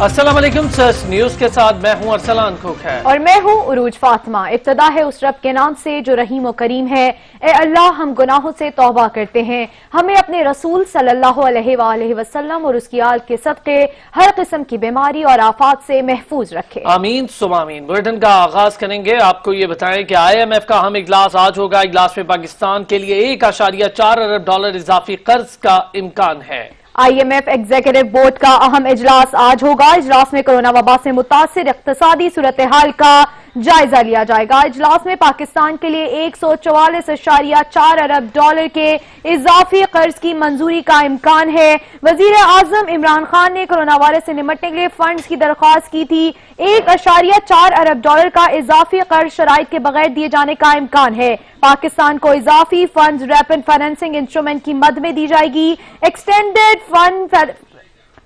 अस्सलाम वालेकुम search news के साथ मैं हूं अरसलान खैर और मैं हूं उरूज फातिमा। इब्तदा है उस रब के नाम से जो रहीम और करीम है। ए अल्लाह, हम गुनाहों से तौबा करते हैं, हमें अपने रसूल सल्लल्लाहु अलैहि वसल्लम और उसकी आल के सदक़े हर किस्म की बीमारी और आफात से महफूज रखे। आमीन सुम आमीन। बुलेटिन का आगाज करेंगे। आपको ये बताएं कि IMF का अहम इजलास आज होगा। इजलास में पाकिस्तान के लिए $1.4 अरब इजाफी कर्ज का इम्कान है। IMF एग्जीक्यूटिव बोर्ड का अहम इजलास आज होगा। इजलास में कोरोना वबा से मुतासिर इक्तसादी सूरत हाल का जायजा लिया जाएगा। इजलास में पाकिस्तान के लिए $144 अरब के इजाफी कर्ज की मंजूरी का इम्कान है। वजीर आजम इमरान खान ने कोरोना वायरस से निपटने के लिए फंड्स की दरख्वास्त की थी। $1.4 अरब का इजाफी कर्ज शराइत के बगैर दिए जाने का इम्कान है। पाकिस्तान को इजाफी फंड रैपिड फाइनेंसिंग इंस्ट्रूमेंट की मद में दी जाएगी। एक्सटेंडेड फंड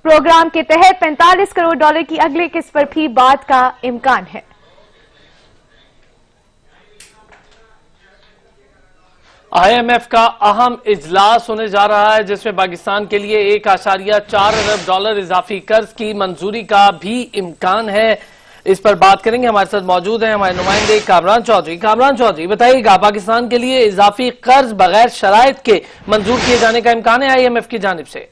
प्रोग्राम के तहत $45 करोड़ की अगली किस्त पर भी बात का इम्कान है। IMF का अहम इजलास होने जा रहा है, जिसमें पाकिस्तान के लिए $1.4 अरब इजाफी कर्ज की मंजूरी का भी इम्कान है। इस पर बात करेंगे। हमारे साथ मौजूद हैं हमारे नुमाइंदे कामरान चौधरी। कामरान चौधरी, बताइएगा, पाकिस्तान के लिए इजाफी कर्ज बगैर शराइत के मंजूर किए जाने का इम्कान है IMF की जानिब से?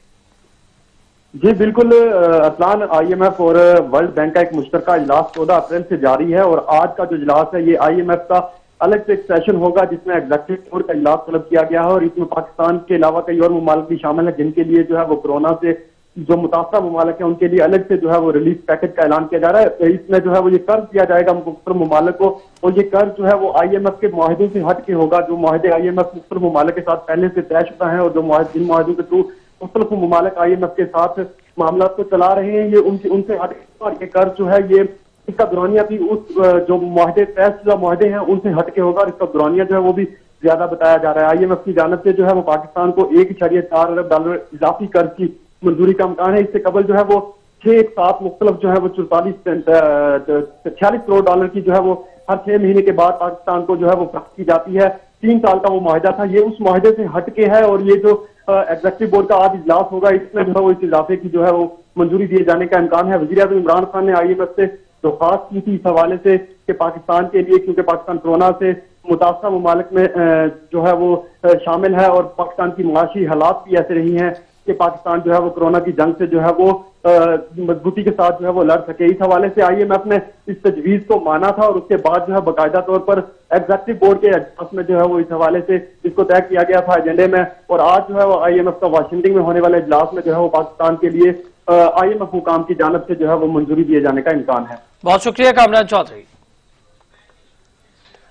जी बिल्कुल अरसलान, IMF और वर्ल्ड बैंक का एक मुश्तरका इजलास 14 अप्रैल से जारी है और आज का जो इजलास है ये IMF का अलग से एक सेशन होगा, जिसमें एग्जीक्यूटिव बोर्ड का इजलास तलब किया गया है और इसमें पाकिस्तान के अलावा कई और ममालिक भी शामिल है, जिनके लिए जो है वो कोरोना से जो मुतासरा ममालिक है उनके लिए अलग से जो है वो रिलीफ पैकेज का ऐलान किया जा रहा है। इसमें जो है वो ये कर्ज दिया जाएगा मुख्तलिफ ममालिक को और ये कर्ज जो है वो IMF के मुआहदों से हट के होगा। जो मुआहदे IMF मुख्तलिफ ममालिक के साथ पहले से तय शुदा है और जो जिन मुआहदों के थ्रू मुख्तलिफ ममालिक IMF के साथ मामला को चला रहे हैं, ये उनसे हट के और ये कर्ज जो है ये इसका दुरानिया भी उस जो मुआहदे तय शुदा मुआहदे हैं उनसे हटके होगा और इसका दुरानिया जो है वो भी ज्यादा बताया जा रहा है। IMF की जानब से जो है वो पाकिस्तान को $1.4 अरब इजाफी कर्ज की मंजूरी का इम्कान है। इससे कबल जो है वो 6 एक साथ मुख्तलिफ जो है वो 46 करोड़ की जो है वो हर 6 महीने के बाद पाकिस्तान को जो है वो प्राप्त की जाती है। 3 साल का वो मुआहदा था, ये उस मुआहदे से हटके है और ये जो एग्जीक्यूटिव बोर्ड का आज इजलास होगा इसमें जो है वो इस इजाफे की जो है वो मंजूरी दिए जाने का इम्कान है। वज़ीर आज़म इमरान खान ने IMF से दरख्वास्त की थी इस हवाले से कि पाकिस्तान के लिए, क्योंकि पाकिस्तान कोरोना से मुतासरा ममालिक में जो है वो शामिल है और पाकिस्तान की मुआशी हालात भी ऐसे रही हैं कि पाकिस्तान जो है वो कोरोना की जंग से जो है वो मजबूती के साथ जो है वो लड़ सके। इस हवाले से IMF ने इस तजवीज को माना था और उसके बाद जो है बाकायदा तौर पर एग्जीक्यूटिव बोर्ड के इजलास में जो है वो इस हवाले से इसको तय किया गया था एजेंडे में और आज जो है वो IMF का वाशिंगटन में होने वाले इजलास में जो है वो पाकिस्तान के लिए IMF हुकाम की जानब से जो है वो मंजूरी दिए जाने का इम्कान है। बहुत शुक्रिया कामरान चौधरी।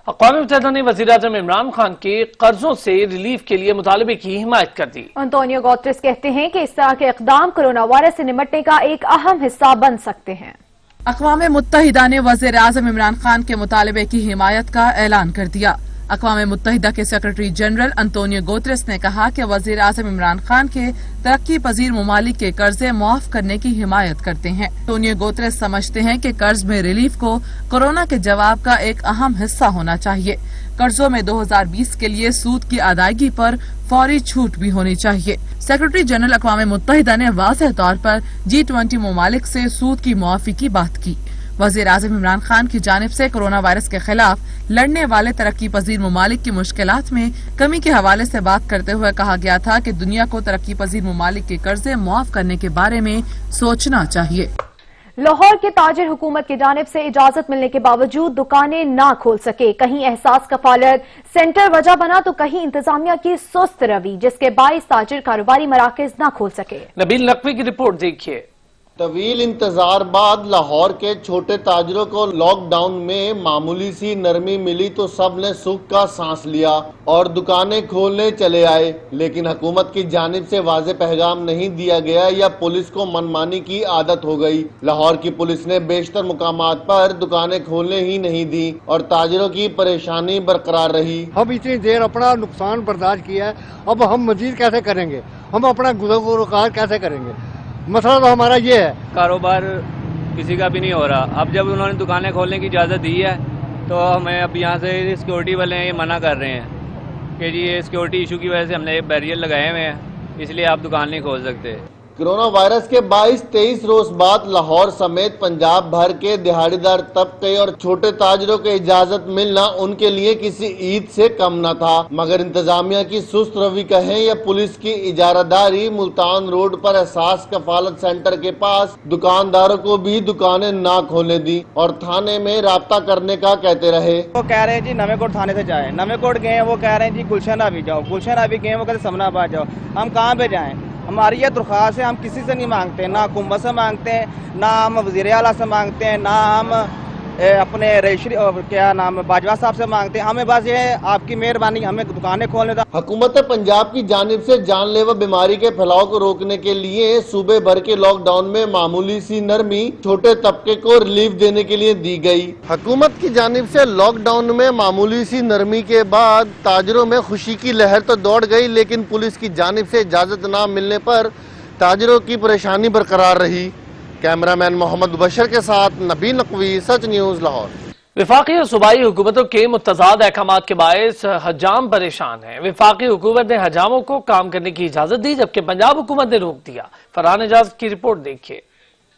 अक़वाम मुत्तहिदा ने वज़ीर आज़म इमरान खान के कर्जों से रिलीफ के लिए मुतालबे की हिमायत कर दी। अंतोनियो गुतेरेस कहते हैं कि इस तरह के इक़दाम कोरोना वायरस से निपटने का एक अहम हिस्सा बन सकते हैं। अक़वाम मुत्तहिदा ने वज़ीर आज़म इमरान खान के मुतालबे की हिमायत का ऐलान कर दिया। अक़वाम मुत्तहिदा के सेक्रेटरी जनरल अंतोनियो गुतेरेस ने कहा कि वज़ीर आज़म इमरान खान के तरक्की पजीर ममालिक के कर्जे मुआफ करने की हिमायत करते हैं। अंतोनियो गुतेरेस समझते हैं कि कर्ज में रिलीफ को कोरोना के जवाब का एक अहम हिस्सा होना चाहिए। कर्जों में 2020 के लिए सूद की अदायगी पर फौरी छूट भी होनी चाहिए। सेक्रेटरी जनरल अक़वाम मुत्तहिदा ने वाज़ेह तौर पर G20 ममालिक से सूद की मुआफ़ी की बात की। वज़ीर आज़म इमरान खान की जानिब से कोरोना वायरस के खिलाफ लड़ने वाले तरक्की पजीर ममालिक की मुश्किलात में कमी के हवाले से बात करते हुए कहा गया था कि दुनिया को तरक्की पजीर ममालिक के कर्जे मुआफ करने के बारे में सोचना चाहिए। लाहौर के ताजिर हुकूमत की जानिब से इजाजत मिलने के बावजूद दुकानें ना खोल सके। कहीं एहसास कफालत सेंटर वजह बना तो कहीं इंतजामिया की सुस्त रवि, जिसके बाइस ताजिर कारोबारी मराकज ना खोल सके। नबील नकवी की रिपोर्ट देखिए। तवील इंतजार बाद लाहौर के छोटे ताजरों को लॉकडाउन में मामूली सी नरमी मिली तो सब ने सुख का सांस लिया और दुकानें खोलने चले आए, लेकिन हुकूमत की जानिब से वाज़ेह पैगाम नहीं दिया गया या पुलिस को मनमानी की आदत हो गई। लाहौर की पुलिस ने बेशतर मुकामात पर दुकानें खोलने ही नहीं दी और ताजरों की परेशानी बरकरार रही। हम इतनी देर अपना नुकसान बर्दाश्त किया है, अब हम मजीद कैसे करेंगे? हम अपना गुज़र कैसे करेंगे? मसला तो हमारा ये है, कारोबार किसी का भी नहीं हो रहा। अब जब उन्होंने दुकानें खोलने की इजाज़त दी है तो हमें अब यहाँ से सिक्योरिटी वाले ये मना कर रहे हैं कि जी ये सिक्योरिटी इशू की वजह से हमने बैरियर लगाए हुए हैं, इसलिए आप दुकान नहीं खोल सकते। कोरोना वायरस के 22-23 रोज बाद लाहौर समेत पंजाब भर के दिहाड़ीदार तबके और छोटे ताजरों को इजाजत मिलना उनके लिए किसी ईद से कम न था, मगर इंतजामिया की सुस्त रवि कहें या पुलिस की इजारादारी, मुल्तान रोड पर एहसास कफालत सेंटर के पास दुकानदारों को भी दुकानें ना खोलने दी और थाने में राब्ता करने का कहते रहे। वो कह रहे हैं जी नवेकोट थाने से जाए, नवेकोट गए वो कह रहे हैं जी गुलशन अभी जाओ, गुलशन अभी गए वो कहते समनाबाद जाओ। हम कहाँ पे जाएं? हमारी ये दरख्वास्त है, हम किसी से नहीं मांगते, ना हुकूमत से मांगते हैं, ना हम वज़ीर आला से मांगते हैं, ना हम अपने रेशरी क्या नाम बाजवा साहब से मांगते हैं। हमें बस ये आपकी मेहरबानी, हमें दुकानें खोलने दो। हुकूमत पंजाब की जानिब से जानलेवा बीमारी के फैलाव को रोकने के लिए सूबे भर के लॉकडाउन में मामूली सी नरमी छोटे तबके को रिलीफ देने के लिए दी गई। हुकूमत की जानिब से लॉकडाउन में मामूली सी नरमी के बाद ताजरों में खुशी की लहर तो दौड़ गई, लेकिन पुलिस की जानिब से इजाजत न मिलने पर ताजरों की परेशानी बरकरार रही। कैमरामैन मोहम्मद बशर के साथ नबी नकवी, सच न्यूज, लाहौर। वफाकी और सूबाई हुकूमतों के मुतज़ाद अहकाम के बायस हजाम परेशान है। वफाकी हुकूमत ने हजामों को काम करने की इजाजत दी, जबकि पंजाब हुकूमत ने रोक दिया। फरहान एजाज की रिपोर्ट देखिए।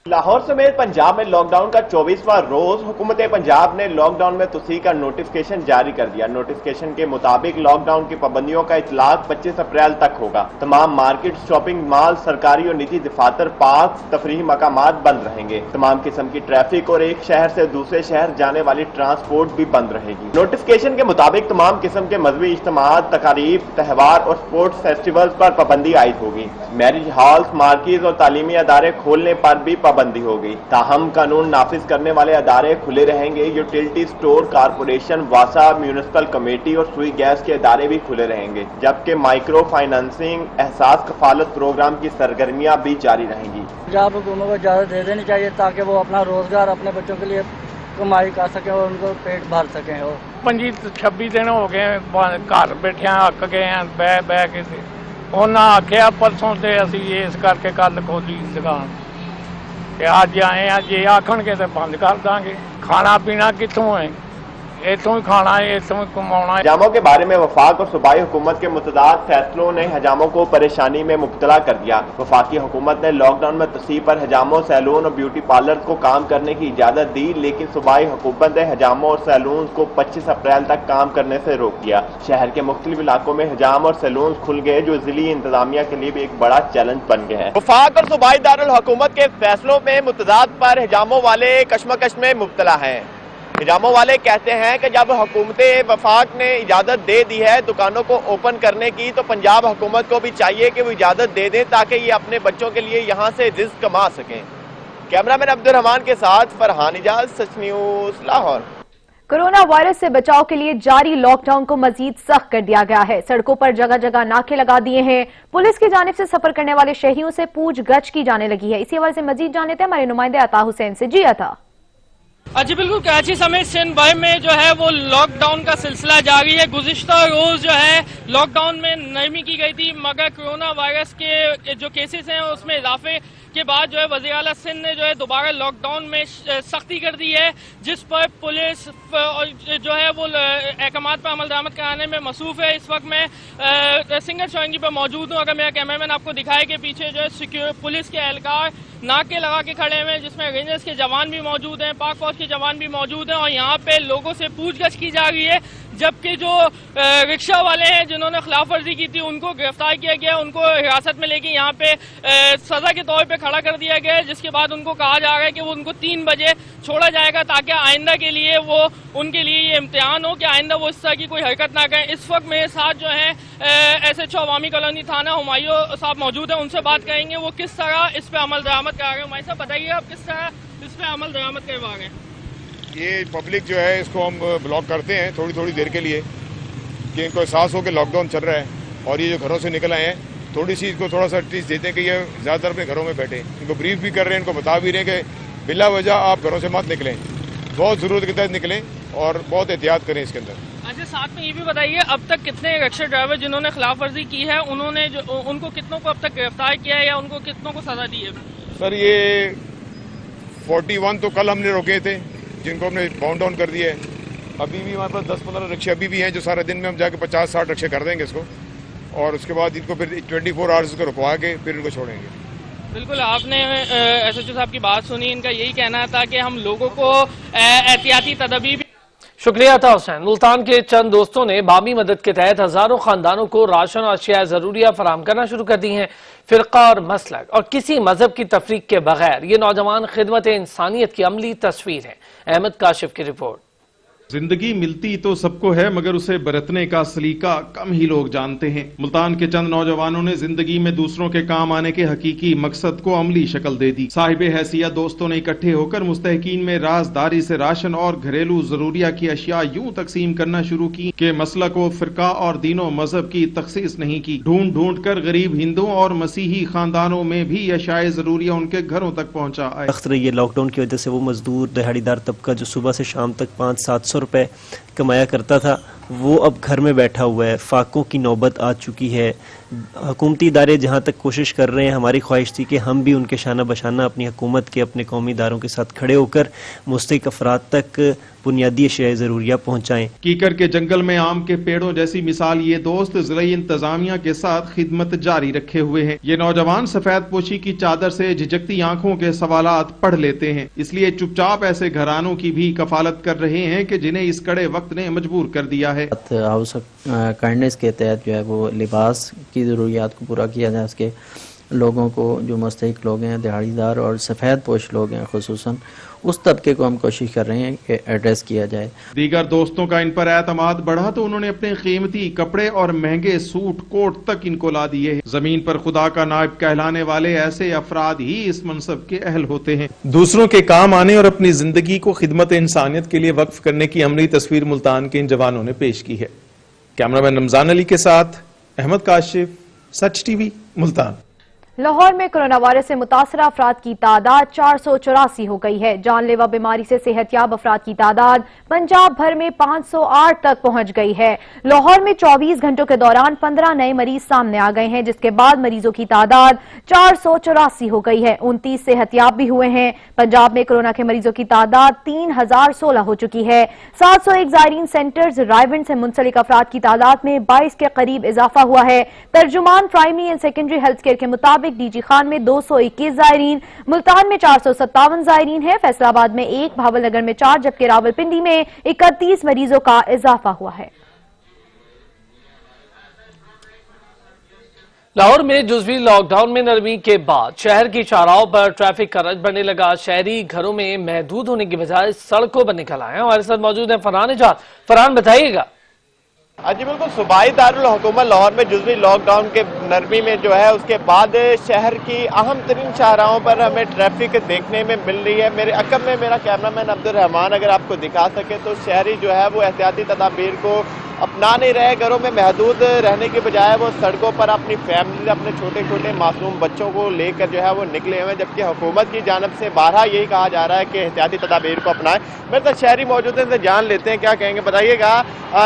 लाहौर समेत पंजाब में लॉकडाउन का 24वां रोज हुकूमत पंजाब ने लॉकडाउन में तोसी का नोटिफिकेशन जारी कर दिया। नोटिफिकेशन के मुताबिक लॉकडाउन की पाबंदियों का इतलाक 25 अप्रैल तक होगा। तमाम मार्केट, शॉपिंग मॉल, सरकारी और निजी दफातर, पार्क, तफरीही मकामात बंद रहेंगे। तमाम किस्म की ट्रैफिक और एक शहर से दूसरे शहर जाने वाली ट्रांसपोर्ट भी बंद रहेगी। नोटिफिकेशन के मुताबिक तमाम किस्म के मजहबी इज्तिमात, तकारीब, त्यौहार और स्पोर्ट्स फेस्टिवल्स पर पाबंदी आयद होगी। मैरिज हॉल्स, मार्केट और तालीमी अदारे खोलने पर भी बंदी हो गई। ताहम कानून नाफिज करने वाले अदारे खुले रहेंगे। यूटिलिटी स्टोर, कारपोरेशन, वासा, म्यूनिसिपल कमेटी और सुई गैस के अदारे भी खुले रहेंगे, जबकि माइक्रो फाइनेंसिंग, एहसास कफालत प्रोग्राम की सरगर्मियां भी जारी रहेंगी। पंजाब हुकूमत को इजाजत दे देनी चाहिए ताकि वो अपना रोजगार अपने बच्चों के लिए कमाई कर सके और उनको पेट भर सकें। और 25-26 दिन हो गए घर बैठे अक गए बह के उन्हें आख्या परसों से असी इस करके कल खोली दुकान, अज आए हैं, जे आखणगे तो बंद कर देंगे। खाना पीना कितों है? इतों ही खाना है, इतों ही कमाना है। हजामों के बारे में वफाक और सूबाई हुकूमत के मुतदाद फैसलों ने हजामों को परेशानी में मुब्तला कर दिया। वफाकी हुकूमत ने लॉकडाउन में तसी पर हजामों, सैलून और ब्यूटी पार्लर को काम करने की इजाजत दी, लेकिन सूबाई हुकूमत ने हजामों और सैलून को 25 अप्रैल तक काम करने से रोक दिया। शहर के मुख्तलिफ इलाकों में हजाम और सैलून खुल गए, जो जिली इंतजामिया के लिए भी एक बड़ा चैलेंज बन गए हैं। वफाक और सूबाई दारुल हुकूमत के फैसलों में मुतदाद पर हजामों वाले कशमकश में मुब्तला हैं। हजामों वाले कहते हैं कि जब हुकूमत वफाक ने इजाज़त दे दी है दुकानों को ओपन करने की, तो पंजाब हुकूमत को भी चाहिए कि वो इजाज़त दे दें ताकि ये अपने बच्चों के लिए यहाँ से रिज़्क़ कमा सकें। कैमरामैन अब्दुल रहमान के साथ फरहान इजाज, सच न्यूज़, लाहौर। कोरोना वायरस से बचाव के लिए जारी लॉकडाउन को मजीद सख्त कर दिया गया है। सड़कों पर जगह जगह नाके लगा दिए हैं। पुलिस की जानिब से सफर करने वाले शहरियों से पूछगछ की जाने लगी है। इसी हवाले से मजीद जान लेते हैं हमारे नुमाइंदे अता हुसैन से। जी अता। जी बिल्कुल, कराची समेत सिंध भर में जो है वो लॉकडाउन का सिलसिला जारी है। गुज़िश्ता रोज जो है लॉकडाउन में नरमी की गई थी, मगर कोरोना वायरस के जो केसेस हैं उसमें इजाफे के बाद जो है वज़ीर आला सिंध ने जो है दोबारा लॉकडाउन में सख्ती कर दी है, जिस पर पुलिस जो है वो अहकामात पर अमल दरामद कराने में मसरूफ है। इस वक्त मैं सिंगल चौरंगी पर मौजूद हूँ। अगर मेरा कैमरामैन आपको दिखाए कि पीछे जो है पुलिस के एहलकार नाके लगा के खड़े हुए हैं, जिसमें रेंजर्स के जवान भी मौजूद हैं, पाक फौज के जवान भी मौजूद हैं, और यहाँ पे लोगों से पूछगछ की जा रही है। जबकि जो रिक्शा वाले हैं जिन्होंने खिलाफ वर्जी की थी उनको गिरफ्तार किया गया, उनको हिरासत में लेके यहाँ पे सजा के तौर पे खड़ा कर दिया गया है, जिसके बाद उनको कहा जा रहा है कि वो उनको 3 बजे छोड़ा जाएगा ताकि आइंदा के लिए वो उनके लिए ये इम्तिहान हो कि आइंदा वो इस तरह की कोई हरकत ना करें। इस वक्त मेरे साथ जो है SHO अवामी कॉलोनी थाना हुमायूं साहब मौजूद है, उनसे बात करेंगे वो किस तरह इस पे अमल दरामद करा रहे हैं। हुमायूं साहब बताइए आप किस तरह इस पे अमल दरामद करवा रहे हैं? ये पब्लिक जो है इसको हम ब्लॉक करते हैं थोड़ी थोड़ी देर के लिए कि इनको एहसास हो कि लॉकडाउन चल रहा है, और ये जो घरों से निकल आए हैं थोड़ी सी इसको थोड़ा सा टीच देते हैं कि ये ज़्यादातर अपने घरों में बैठे। इनको ब्रीफ भी कर रहे हैं, इनको बता भी रहे हैं कि बिला वजह आप घरों से मत निकलें, बहुत ज़रूरत के तहत निकलें और बहुत एहतियात करें इसके अंदर। अच्छा, साथ में ये भी बताइए अब तक कितने रिक्शा ड्राइवर जिन्होंने खिलाफ वर्जी की है उन्होंने उनको कितनों को अब तक गिरफ्तार किया है या उनको कितनों को सजा दी है? सर ये 41 तो कल हमने रोके थे जिनको हमने बाउंड डाउन कर दिया है। अभी भी हमारे पास 10-15 रिक्शे अभी भी हैं जो सारे दिन में हम जाके 50-60 रिक्शे कर देंगे इसको, और उसके बाद इनको फिर 24 आवर्स को रुकवा के फिर इनको छोड़ेंगे। बिल्कुल, आपने एसएचओ साहब की बात सुनी। इनका यही कहना था कि हम लोगों को एहतियाती तदबीर। शुक्रिया अता हुसैन। मुल्तान के चंद दोस्तों ने बामी मदद के तहत हजारों खानदानों को राशन और अशिया ज़रूरिया फराहम करना शुरू कर दी हैं। फिरका और मसलक और किसी मजहब की तफरीक के बगैर ये नौजवान खिदमत इंसानियत की अमली तस्वीर है। अहमद काशिफ की रिपोर्ट। जिंदगी मिलती तो सबको है, मगर उसे बरतने का सलीका कम ही लोग जानते हैं। मुल्तान के चंद नौजवानों ने जिंदगी में दूसरों के काम आने के हकीकी मकसद को अमली शक्ल दे दी। साहिबे हैसियत दोस्तों ने इकट्ठे होकर मुस्तहकीन में राजदारी से राशन और घरेलू जरूरिया की अशिया यूं तकसीम करना शुरू की कि मसलक व फिरका और दीनों मजहब की तखसीस नहीं की। ढूंढ ढूंढ कर गरीब हिंदुओं और मसीही खानदानों में भी अशियाए जरूरिया उनके घरों तक पहुँचा है। अख्तर ये लॉकडाउन की वजह से वो मजदूर दिहाड़ीदार तबका जो सुबह से शाम तक 500-700 रुपए कमाया करता था, वो अब घर में बैठा हुआ है। फाकों की नौबत आ चुकी है। हुकूमती इदारे जहाँ तक कोशिश कर रहे हैं, हमारी ख्वाहिश थी कि हम भी उनके शाना बशाना अपनी हुकूमत के अपने कौमी इदारों के साथ खड़े होकर मुस्तहिक अफराद तक बुनियादी अशिया ज़रूरिया पहुँचाएँ। कीकर के जंगल में आम के पेड़ों जैसी मिसाल ये दोस्त ज़िले इंतजामिया के साथ खिदमत जारी रखे हुए हैं। ये नौजवान सफेद पोशी की चादर से झिझकती आंखों के सवालात पढ़ लेते हैं, इसलिए चुपचाप ऐसे घरानों की भी कफालत कर रहे हैं कि जिन्हें इस कड़े वक्त ने मजबूर कर दिया है। हाउस काइंडनेस के तहत जो है वो लिबास की ज़रूरियात को पूरा किया जाए। इसके लोगों को जो मुस्तहिक लोग हैं, दिहाड़ीदार और सफ़ेद पोश लोग हैं, खुसूसन उस तबके को हम कोशिश कर रहे हैं कि एड्रेस किया जाए। दीगर दोस्तों का इन पर एतमाद बढ़ा तो उन्होंने अपने कीमती कपड़े और महंगे सूट कोट तक इनको ला दिए हैं। जमीन पर खुदा का नायब कहलाने वाले ऐसे अफराद ही इस मनसब के अहल होते हैं। दूसरों के काम आने और अपनी जिंदगी को खिदमत इंसानियत के लिए वक्फ करने की अमली तस्वीर मुल्तान के इन जवानों ने पेश की है। कैमरामैन रमजान अली के साथ अहमद काशिफ, सच टीवी, मुल्तान। लाहौर में कोरोना वायरस से मुतासरा अफराद की तादाद 484 हो गई है। जानलेवा बीमारी से सेहतयाब अफराद की तादाद पंजाब भर में 508 तक पहुंच गई है। लाहौर में 24 घंटों के दौरान 15 नए मरीज सामने आ गए हैं, जिसके बाद मरीजों की तादाद 484 हो गई है। 29 सेहतयाब भी हुए हैं। पंजाब में कोरोना के मरीजों की तादाद 3016 हो चुकी है। 701 जायरीन सेंटर्स रायविंड से मुंसलिक अफराद की तादाद में 22 के करीब इजाफा हुआ है। तर्जुमान primary and secondary health care के मुताबिक डीजी खान में 221 जायरीन, मुल्तान में 457 जायरीन है, फैसलाबाद में 1, भावलनगर में 4, जबकि रावलपिंडी में 31 मरीजों का इजाफा हुआ है। लाहौर में जुज़वी लॉकडाउन में नरमी के बाद शहर की शाहराहों पर ट्रैफिक का रश बढ़ने लगा। शहरी घरों में महदूद होने की बजाय सड़कों पर निकल आए। हमारे साथ मौजूद है फरहान इजाद। फरहान, बताइएगा। जी बिल्कुल, सूबाई दारुल हुकूमत लाहौर में जुज़वी लॉकडाउन के नरमी में जो है उसके बाद शहर की अहम तरीन शाहराहों पर हमें ट्रैफिक देखने में मिल रही है। मेरे अकब में मेरा कैमरामैन अब्दुल रहमान अगर आपको दिखा सके तो शहरी जो है वो एहतियाती तदाबीर को अपना नहीं रहे। घरों में महदूद रहने के बजाय वो सड़कों पर अपनी फैमिली, अपने छोटे छोटे मासूम बच्चों को लेकर जो है वो निकले हुए हैं, जबकि हुकूमत की जानब से बारहा यही कहा जा रहा है कि एहतियाती तदाबीर को अपनाएं। मेरे साथ शहरी मौजूद हैं, जान लेते हैं क्या कहेंगे। बताइएगा,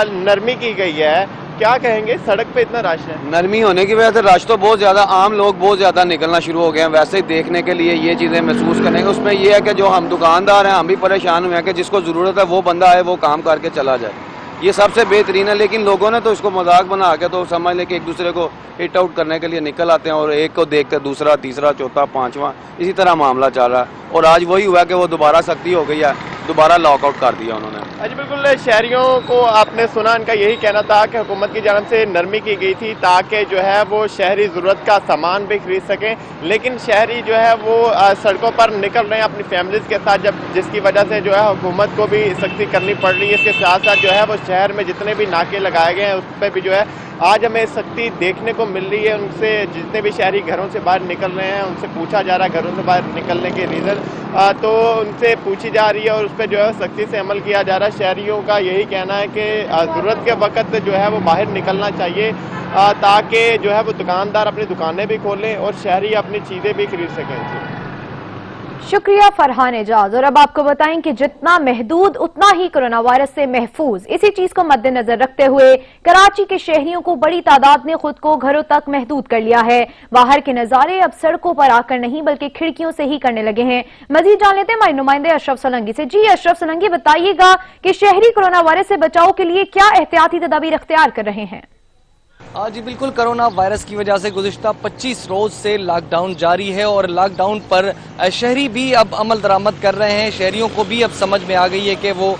नरमी की गई है, क्या कहेंगे? सड़क पे इतना रश है। नरमी होने की वजह से रश तो बहुत ज़्यादा, आम लोग बहुत ज़्यादा निकलना शुरू हो गए हैं। वैसे ही देखने के लिए ये चीज़ें महसूस करेंगे। उसमें यह है कि जो हम दुकानदार हैं, हम भी परेशान हुए हैं कि जिसको ज़रूरत है वो बंदा है, वो काम करके चला जाए। ये सबसे बेहतरीन है, लेकिन लोगों ने तो इसको मजाक बना के तो समझ लें कि एक दूसरे को हिट आउट करने के लिए निकल आते हैं और एक को देख कर दूसरा, तीसरा, चौथा, पांचवा, इसी तरह मामला चल रहा है। और आज वही हुआ कि वो दोबारा सख्ती हो गई है, दोबारा लॉकआउट कर दिया उन्होंने। जी बिल्कुल, शहरियों को आपने सुना, इनका यही कहना था कि हुकूमत की जानब से नरमी की गई थी ताकि जो है वो शहरी ज़रूरत का सामान भी खरीद सकें, लेकिन शहरी जो है वो सड़कों पर निकल रहे हैं अपनी फैमिलीज़ के साथ, जब जिसकी वजह से जो है हुकूमत को भी सख्ती करनी पड़ रही है। इसके साथ साथ जो है वो शहर में जितने भी नाके लगाए गए हैं उस पर भी जो है आज हमें सख्ती देखने को मिल रही है। उनसे जितने भी शहरी घरों से बाहर निकल रहे हैं उनसे पूछा जा रहा है घरों से बाहर निकलने के रीज़न, तो उनसे पूछी जा रही है और उस पर जो है सख्ती से अमल किया जा रहा है। शहरियों का यही कहना है कि ज़रूरत के वक्त जो है वो बाहर निकलना चाहिए ताकि जो है वो दुकानदार अपनी दुकानें भी खोलें और शहरी अपनी चीज़ें भी खरीद सकें। शुक्रिया फरहान एजाज। और अब आपको बताएं कि जितना महदूद उतना ही कोरोना वायरस से महफूज। इसी चीज को मद्देनजर रखते हुए कराची के शहरियों को बड़ी तादाद ने खुद को घरों तक महदूद कर लिया है। बाहर के नजारे अब सड़कों पर आकर नहीं बल्कि खिड़कियों से ही करने लगे हैं। मजीद जान लेते हैं हमारे नुमाइंदे अशरफ सोलंकी से। जी अशरफ सोलंकी, बताइएगा कि शहरी कोरोना वायरस से बचाव के लिए क्या एहतियाती तदाबीर अख्तियार कर रहे हैं? جی بالکل، کرونا وائرس کی وجہ سے گزشتہ 25 روز سے لاک ڈاؤن جاری ہے اور لاک ڈاؤن پر شہری بھی اب عمل درآمد کر رہے ہیں. شہریوں کو بھی اب سمجھ میں آ گئی ہے کہ وہ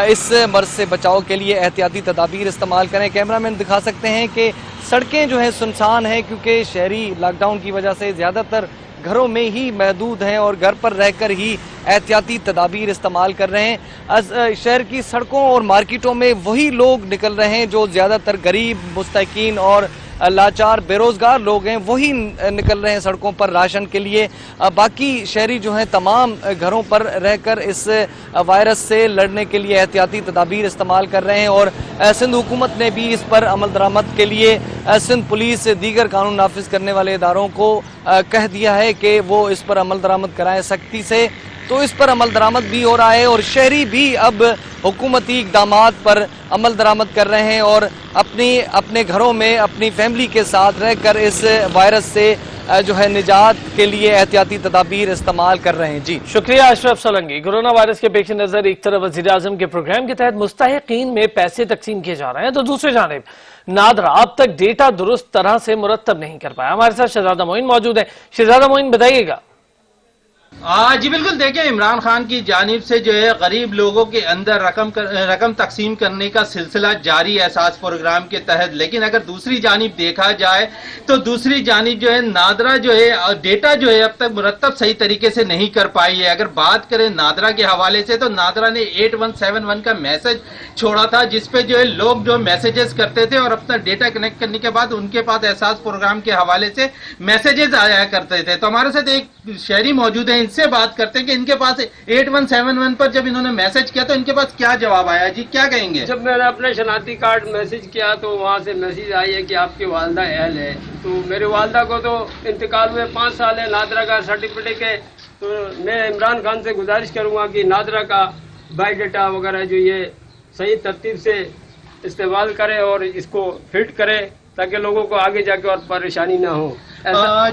اس مرض سے بچاؤ کے لیے احتیاطی تدابیر استعمال کریں. کیمرہ مین دکھا سکتے ہیں کہ سڑکیں جو ہیں سنسان ہیں کیونکہ شہری لاک ڈاؤن کی وجہ سے زیادہ تر گھروں میں ہی محدود ہیں اور گھر پر رہ کر ہی احتیاطی تدابیر استعمال کر رہے ہیں. شہر کی سڑکوں اور مارکیٹوں میں وہی لوگ نکل رہے ہیں جو زیادہ تر غریب، مستحقین اور لاچار بے روزگار لوگ ہیں، وہی نکل رہے ہیں سڑکوں پر راشن کے لیے. باقی شہری جو ہیں تمام گھروں پر رہ کر اس وائرس سے لڑنے کے لیے احتیاطی تدابیر استعمال کر رہے ہیں اور سندھ حکومت نے بھی اس پر عمل درآمد کے لیے سندھ پولیس دیگر قانون نافذ کرنے والے اداروں کو کہہ دیا ہے کہ وہ اس پر عمل درآمد کرائیں سختی سے. تو اس پر عمل درآمد بھی ہو رہا ہے اور شہری بھی اب حکومتی اقدامات پر عمل درآمد کر رہے ہیں اور اپنے گھروں میں اپنی فیملی کے ساتھ رہ کر اس وائرس سے جو ہے نجات کے لیے احتیاطی تدابیر استعمال کر رہے ہیں. جی شکریہ اشرف سولنگی. کورونا وائرس کے پیش نظر ایک طرف وزیراعظم کے پروگرام کے تحت مستحقین میں پیسے تقسیم کیے جا رہے ہیں تو دوسری جانب نادرا اب تک ڈیٹا درست طرح سے مرتب نہیں کر پایا. ہمارے ساتھ شہزادہ معین موجود ہیں. شہزادہ معین بتائیے گا. جی بالکل، دیکھیں عمران خان کی جانب سے جو ہے غریب لوگوں کے اندر رقم تقسیم کرنے کا سلسلہ جاری ہے احساس پروگرام کے تحت، لیکن اگر دوسری جانب دیکھا جائے تو دوسری جانب جو ہے نادرا جو ہے ڈیٹا جو ہے اب تک مرتب صحیح طریقے سے نہیں کر پائی ہے. اگر بات کریں نادرا کے حوالے سے تو نادرا نے 8171 کا میسج چھوڑا تھا جس پہ جو ہے لوگ جو میسیجز کرتے تھے اور اپنا ڈیٹا کنیکٹ کرنے کے بعد ان کے پاس احساس پروگرام کے حوالے سے میسیجز آیا کرتے تھے. تو ہمارے ساتھ ایک شہری موجود ہیں، ان سے بات کرتے ہیں کہ ان کے پاس 8171 پر جب انہوں نے میسج کیا تو ان کے پاس کیا جواب آیا. جی کیا کہیں گے؟ جب میں نے اپنے شناختی کارڈ میسج کیا تو وہاں سے میسج آئی ہے کہ آپ کی والدہ اہل ہے. تو میرے والدہ کو تو انتقال ہوئے 5 سال ہے، نادرا کا سرٹیفکیٹ ہے. تو میں عمران خان سے گزارش کروں گا کہ نادرا کا بائی ڈیٹا وغیرہ جو یہ صحیح ترتیب سے استعمال کرے اور اس کو فٹ کرے تاکہ لوگوں کو آگے جا کے اور پریشانی نہ ہو.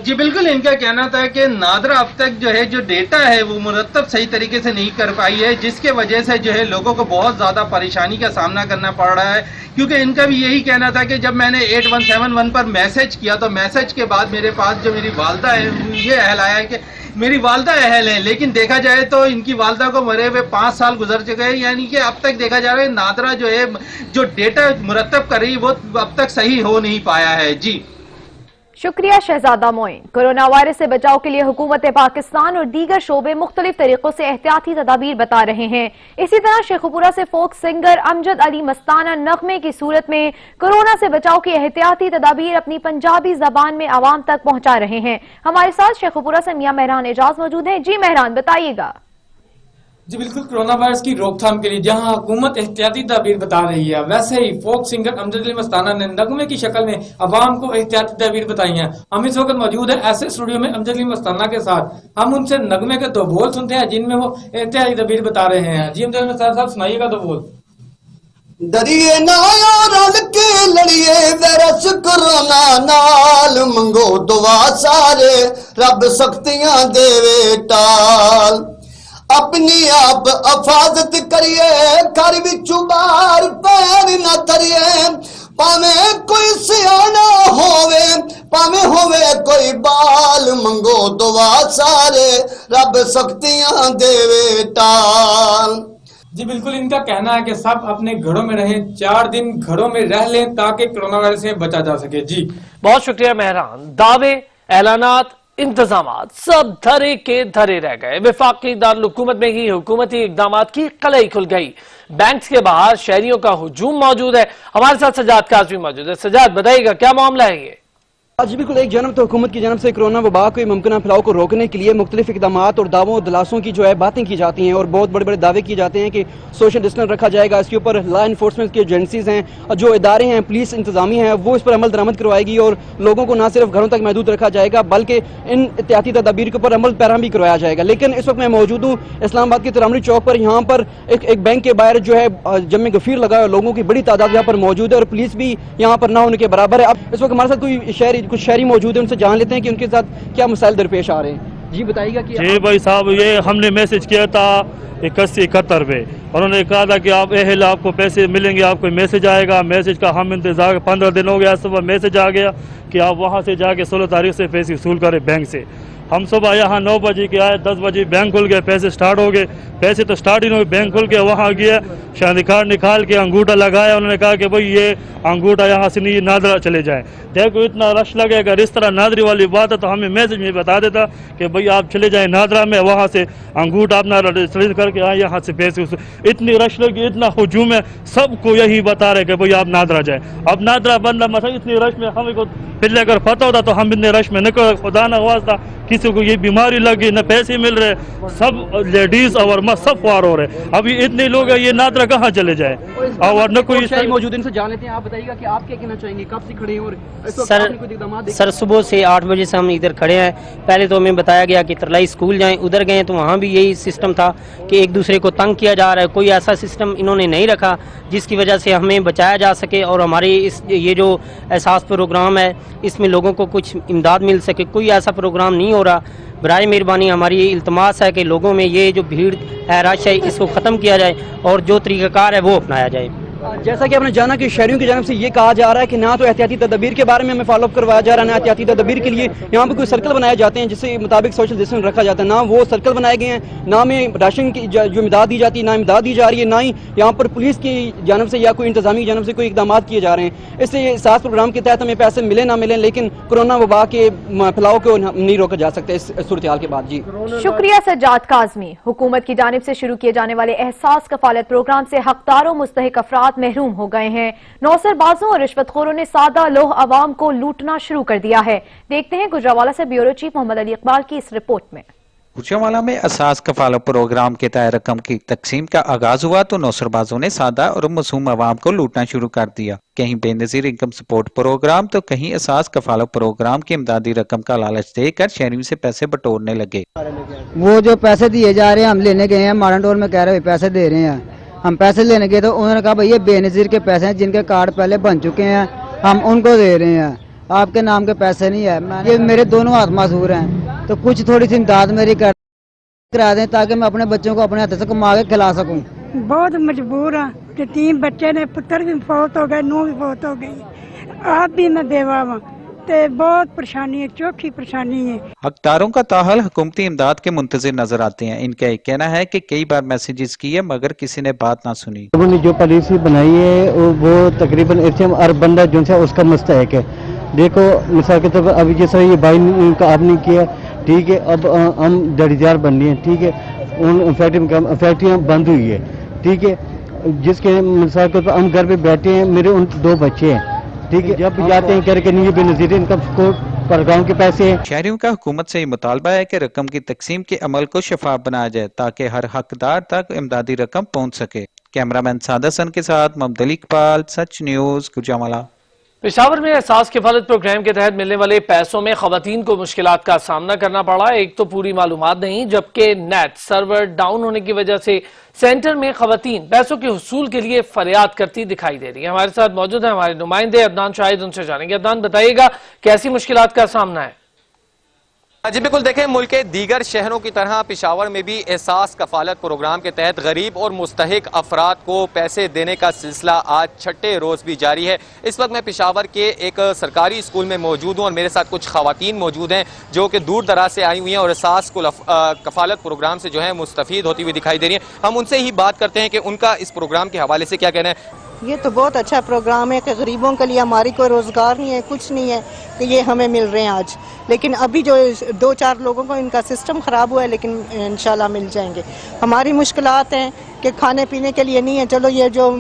جی بالکل، ان کا کہنا تھا کہ نادرا اب تک جو ہے جو ڈیٹا ہے وہ مرتب صحیح طریقے سے نہیں کر پائی ہے جس کے وجہ سے جو ہے لوگوں کو بہت زیادہ پریشانی کا سامنا کرنا پڑ رہا ہے. کیونکہ ان کا بھی یہی کہنا تھا کہ جب میں نے 8171 پر میسج کیا تو میسج کے بعد میرے پاس جو میری والدہ ہے یہ اہل آیا ہے کہ میری والدہ اہل ہیں، لیکن دیکھا جائے تو ان کی والدہ کو مرے ہوئے 5 سال گزر چکے ہیں. یعنی کہ اب تک دیکھا جا رہا ہے نادرا جو ہے جو ڈیٹا مرتب کر رہی وہ اب تک صحیح ہو نہیں پایا ہے. جی شکریہ شہزادہ معین. کورونا وائرس سے بچاؤ کے لیے حکومت پاکستان اور دیگر شعبے مختلف طریقوں سے احتیاطی تدابیر بتا رہے ہیں. اسی طرح شیخ پورہ سے فوک سنگر امجد علی مستانہ نغمے کی صورت میں کورونا سے بچاؤ کی احتیاطی تدابیر اپنی پنجابی زبان میں عوام تک پہنچا رہے ہیں. ہمارے ساتھ شیخ پورہ سے میاں مہران اعجاز موجود ہیں. جی مہران بتائیے گا. جی بالکل، کورونا وائرس کی روک تھام کے لیے جہاں حکومت احتیاطی تدابیر بتا رہی ہے ویسے ہی فوک سنگر امجد علی مستانہ نے نغمے کی شکل میں عوام کو احتیاطی تدابیر بتائی ہیں. ہم اس وقت موجود ہیں ایسے اسٹوڈیو میں امجد علی مستانہ کے ساتھ. ہم ان سے نغمے کے 2 بول سنتے ہیں جن میں وہ احتیاطی تدابیر بتا رہے ہیں. جی امجد علی مستانہ صاحب سنائیے گا 2 بول. ڈریے نہ رل کے لڑیے وائرس کرونا نال منگو دعا سارے رب سختیاں دے ٹال اپنی آپ حفاظت کریے گھر وچوں باہر پیر نہ تریے پاویں کوئی سیانا ہووے پاویں ہووے کوئی بال منگو دعا سارے رب سختیاں دے ٹال. جی بالکل، ان کا کہنا ہے کہ سب اپنے گھروں میں رہیں، 4 دن گھروں میں رہ لیں تاکہ کورونا وائرس سے بچا جا سکے. جی بہت شکریہ مہران. دعوے، اعلانات، انتظامات سب دھرے کے دھرے رہ گئے. وفاقی دارالحکومت میں ہی حکومتی اقدامات کی قلعی کھل گئی. بینکس کے باہر شہریوں کا ہجوم موجود ہے. ہمارے ساتھ سجاد کاظمی موجود ہے. سجاد بتائیے گا کیا معاملہ ہے یہ؟ جی بالکل، ایک جانب تو حکومت کی جانب سے کورونا وبا کے ممکنہ پھیلاؤ کو روکنے کے لیے مختلف اقدامات اور دعووں و دلاسوں کی جو ہے باتیں کی جاتی ہیں اور بہت بڑے بڑے دعوے کیے جاتے ہیں کہ سوشل ڈسٹنس رکھا جائے گا. اس کے اوپر لا انفورسمنٹ کی ایجنسیز ہیں، جو ادارے ہیں، پولیس انتظامیہ ہیں، وہ اس پر عمل درآمد کروائے گی اور لوگوں کو نہ صرف گھروں تک محدود رکھا جائے گا بلکہ ان احتیاطی تدابیر کے اوپر عمل پیرا بھی کروایا جائے گا. لیکن اس وقت میں موجود ہوں اسلام آباد کے ترامری چوک پر. یہاں پر ایک بینک کے باہر جو ہے جمع غفیر لگا ہے، لوگوں کی بڑی تعداد یہاں پر موجود ہے اور پولیس بھی یہاں پر نہ ہونے کے برابر ہے. اب اس وقت ہمارے ساتھ کچھ شہری موجود ہیں، ان سے جان لیتے ہیں کہ ان کے ساتھ کیا مسائل درپیش آ رہے ہیں. جی بتائیے گا کہ جی بھائی صاحب، یہ ہم نے میسج کیا تھا 8171 پہ، انہوں نے کہا تھا کہ آپ اہل آپ کو پیسے ملیں گے، آپ کو میسج آئے گا، میسج کا ہم انتظار 15 دن ہو گیا، صبح میسج آ گیا کہ آپ وہاں سے جا کے 16 تاریخ سے پیسے وصول کریں بینک سے۔ ہم صبح یہاں 9 بجے کے آئے، 10 بجے بینک کھل گئے، پیسے سٹارٹ ہو گئے، پیسے تو سٹارٹ ہی نہیں ہوئے، بینک کھل کے وہاں گیا، شناختی کارڈ نکال کے انگوٹھا لگایا، انہوں نے کہا کہ بھئی یہ انگوٹھا یہاں سے نہیں، نادرا چلے جائیں۔ دیکھو اتنا رش لگے، اگر اس طرح نادری والی بات ہے تو ہمیں میسج میں بتا دیتا کہ بھئی آپ چلے جائیں نادرا میں، وہاں سے انگوٹھا اپنا رجسٹر کر کے آئیں، یہاں سے پیسے۔ اتنی رش لگی، اتنا ہجوم ہے، سب کو یہی بتا رہے کہ بھئی آپ نادرا جائیں۔ اب نادرا بندہ مثلا اتنی رش میں ہمیں کو پہلے اگر پتہ ہوتا تو ہم اتنے رش میں نکل، خدا نہ خواستہ کسی کو یہ بیماری لگی، نہ پیسے مل رہے، سب لیڈیز اور مرد سب خوار ہو رہے۔ ابھی اتنے لوگ ہیں، یہ نادرا کہاں چلے جائیں؟ اور نہ کوئی موجود ان سے جان لیتے ہیں، آپ بتائیے گا کہ آپ کیا کہنا چاہیں گے، کب سے کھڑے ہیں اور اس وقت سر آپ نے کوئی اقدامات دیکھے؟ سر صبح سے 8 بجے سے ہم ادھر کھڑے ہیں۔ پہلے تو ہمیں بتایا گیا کہ ترلائی اسکول جائیں، ادھر گئے تو وہاں بھی یہی سسٹم تھا کہ ایک دوسرے کو تنگ کیا جا رہا ہے، کوئی ایسا سسٹم انہوں نے نہیں رکھا جس کی وجہ سے ہمیں بچایا جا سکے اور ہماری یہ جو احساس پروگرام ہے اس میں لوگوں کو کچھ امداد مل سکے۔ کوئی ایسا پروگرام نہیں ہو رہا۔ برائے مہربانی ہماری یہ التماس ہے کہ لوگوں میں یہ جو بھیڑ ہے، رش ہے، اس کو ختم کیا جائے اور جو طریقہ کار ہے وہ اپنایا جائے۔ جیسا کہ آپ نے جانا کہ شہریوں کی جانب سے یہ کہا جا رہا ہے کہ نہ تو احتیاطی تدابیر کے بارے میں ہمیں فالو اپ کروایا جا رہا ہے، نہ احتیاطی تدابیر کے لیے یہاں پہ کوئی سرکل بنائے جاتے ہیں جس سے مطابق سوشل ڈسٹینس رکھا جاتا ہے، نہ وہ سرکل بنائے گئے ہیں، نہ ہمیں راشن کی جو امداد دی جاتی ہے نہ امداد دی جا رہی ہے، نہ ہی یہاں پر پولیس کی جانب سے یا کوئی انتظامی جانب سے کوئی اقدامات کیے جا رہے ہیں۔ اس لیے احساس پروگرام کے تحت ہمیں پیسے ملے نہ ملیں، لیکن کورونا وبا کے پھیلاؤ کو نہیں روکا جا سکتا اس صورتحال کے بعد۔ جی شکریہ سجاد کاظمی۔ حکومت کی جانب سے شروع کیے جانے والے احساس کفالت پروگرام سے حقدار و مستحق افراد محروم ہو گئے ہیں۔ نوسر بازوں اور رشوت خوروں نے سادہ لوہ عوام کو لوٹنا شروع کر دیا ہے۔ دیکھتے ہیں گجرانوالہ سے بیورو چیف محمد علی اقبال کی اس رپورٹ میں۔ گجرانوالہ میں احساس کفالت پروگرام کے تحت رقم کی تقسیم کا آغاز ہوا تو نوسر بازوں نے سادہ اور معصوم عوام کو لوٹنا شروع کر دیا۔ کہیں بے نظیر انکم سپورٹ پروگرام تو کہیں احساس کفالت پروگرام کی امدادی رقم کا لالچ دے کر شہریوں سے پیسے بٹورنے لگے۔ وہ جو پیسے دیے جا رہے ہیں، ہم لینے گئے ہیں ماڈرن ٹول میں، کہہ رہے پیسے دے رہے ہیں، ہم پیسے لینے گئے تو انہوں نے کہا بھئی یہ بے نظیر کے پیسے ہیں جن کے کارڈ پہلے بن چکے ہیں، ہم ان کو دے رہے ہیں، آپ کے نام کے پیسے نہیں ہے۔ یہ میرے دونوں ہاتھ معذور ہیں تو کچھ تھوڑی سی امداد میری کرا دیں تاکہ میں اپنے بچوں کو اپنے ہاتھ سے کما کے کھلا سکوں۔ بہت مجبور ہوں کہ 3 بچے نے، پتر بھی فوت ہو گئے، نو بھی فوت ہو گئی، آپ بھی میں بیوہ ہوں، بہت پریشانی ہے، چوکھی پریشانی ہے۔ حقداروں کا تاحال حکومتی امداد کے منتظر نظر آتے ہیں۔ ان کا ایک کہنا ہے کہ کئی بار میسیجز کیے مگر کسی نے بات نہ سنی۔ انہوں نے جو پالیسی بنائی ہے وہ تقریباً ہر بندہ جو ہے اس کا مستحق ہے۔ دیکھو مثال کے طور پر ابھی جیسا یہ بھائی کا آپ نے کیا، ٹھیک ہے، اب ہم جڑیدار بن رہے ہیں، ٹھیک ہے، ان فیکٹریاں بند ہوئی ہے، ٹھیک ہے، جس کے مثال کے طور پر ہم گھر پہ بیٹھے ہیں، میرے ان 2 بچے ہیں، ٹھیک ہے، جب جاتے ہیں کہہ کے نہیں بے نظیر انکم سپورٹ پروگرام کے پیسے ہیں۔ شہریوں کا حکومت سے یہ مطالبہ ہے کہ رقم کی تقسیم کے عمل کو شفاف بنایا جائے تاکہ ہر حقدار تک امدادی رقم پہنچ سکے۔ کیمرہ مین سعد حسن کے ساتھ محمد علی اقبال، سچ نیوز، گجرانوالہ۔ پشاور میں احساس کفالت پروگرام کے تحت ملنے والے پیسوں میں خواتین کو مشکلات کا سامنا کرنا پڑا۔ ایک تو پوری معلومات نہیں، جبکہ نیٹ سرور ڈاؤن ہونے کی وجہ سے سینٹر میں خواتین پیسوں کے حصول کے لیے فریاد کرتی دکھائی دے رہی ہیں۔ ہمارے ساتھ موجود ہیں ہمارے نمائندے عدنان شاہد، ان سے جانیں گے۔ عدنان بتائیے گا کیسی مشکلات کا سامنا ہے؟ جی بالکل، دیکھیں ملک کے دیگر شہروں کی طرح پشاور میں بھی احساس کفالت پروگرام کے تحت غریب اور مستحق افراد کو پیسے دینے کا سلسلہ آج 6 روز بھی جاری ہے۔ اس وقت میں پشاور کے ایک سرکاری اسکول میں موجود ہوں اور میرے ساتھ کچھ خواتین موجود ہیں جو کہ دور دراز سے آئی ہوئی ہیں اور احساس کفالت پروگرام سے جو ہے مستفید ہوتی ہوئی دکھائی دے رہی ہیں۔ ہم ان سے ہی بات کرتے ہیں کہ ان کا اس پروگرام کے حوالے سے کیا کہنا ہے۔ یہ تو بہت اچھا پروگرام ہے کہ غریبوں کے لیے ہماری کوئی روزگار نہیں ہے، کچھ نہیں ہے کہ یہ ہمیں مل رہے ہیں آج، لیکن ابھی جو 2-4 لوگوں کو ان کا سسٹم خراب ہوا ہے، لیکن انشاءاللہ مل جائیں گے۔ ہماری مشکلات ہیں کہ کھانے پینے کے لیے نہیں ہے، چلو یہ جو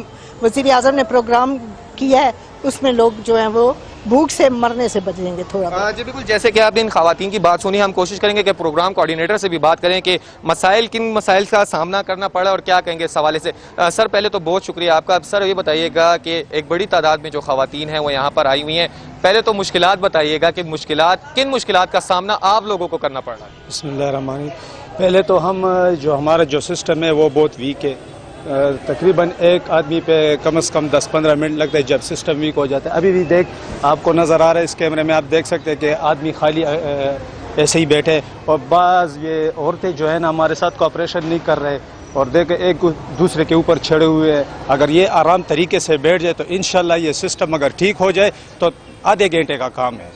وزیر اعظم نے پروگرام کیا ہے اس میں لوگ جو ہیں وہ بھوک سے مرنے سے بچیں گے تھوڑا۔ جی بالکل، جیسے کہ آپ ان خواتین کی بات سنی، ہم کوشش کریں گے کہ پروگرام کوارڈینیٹر سے بھی بات کریں کہ کن مسائل کا سامنا کرنا پڑا اور کیا کہیں گے اس حوالے سے۔ سر پہلے تو بہت شکریہ آپ کا۔ اب سر یہ بتائیے گا کہ ایک بڑی تعداد میں جو خواتین ہیں وہ یہاں پر آئی ہوئی ہیں، پہلے تو مشکلات بتائیے گا کہ کن مشکلات کا سامنا آپ لوگوں کو کرنا پڑ رہا ہے؟ بسم اللہ الرحمن الرحیم۔ پہلے تو ہمارا جو سسٹم ہے وہ بہت ویک ہے، تقریباً ایک آدمی پہ کم از کم 10-15 منٹ لگتا ہے جب سسٹم ویک ہو جاتا ہے۔ ابھی بھی آپ کو نظر آ رہا ہے اس کیمرے میں، آپ دیکھ سکتے ہیں کہ آدمی خالی ایسے ہی بیٹھے ہیں، اور بعض یہ عورتیں جو ہے نا ہمارے ساتھ کوآپریشن نہیں کر رہے اور دیکھیں ایک دوسرے کے اوپر چھڑے ہوئے ہیں. اگر یہ آرام طریقے سے بیٹھ جائے تو انشاءاللہ یہ سسٹم اگر ٹھیک ہو جائے تو آدھے گھنٹے کا کام ہے.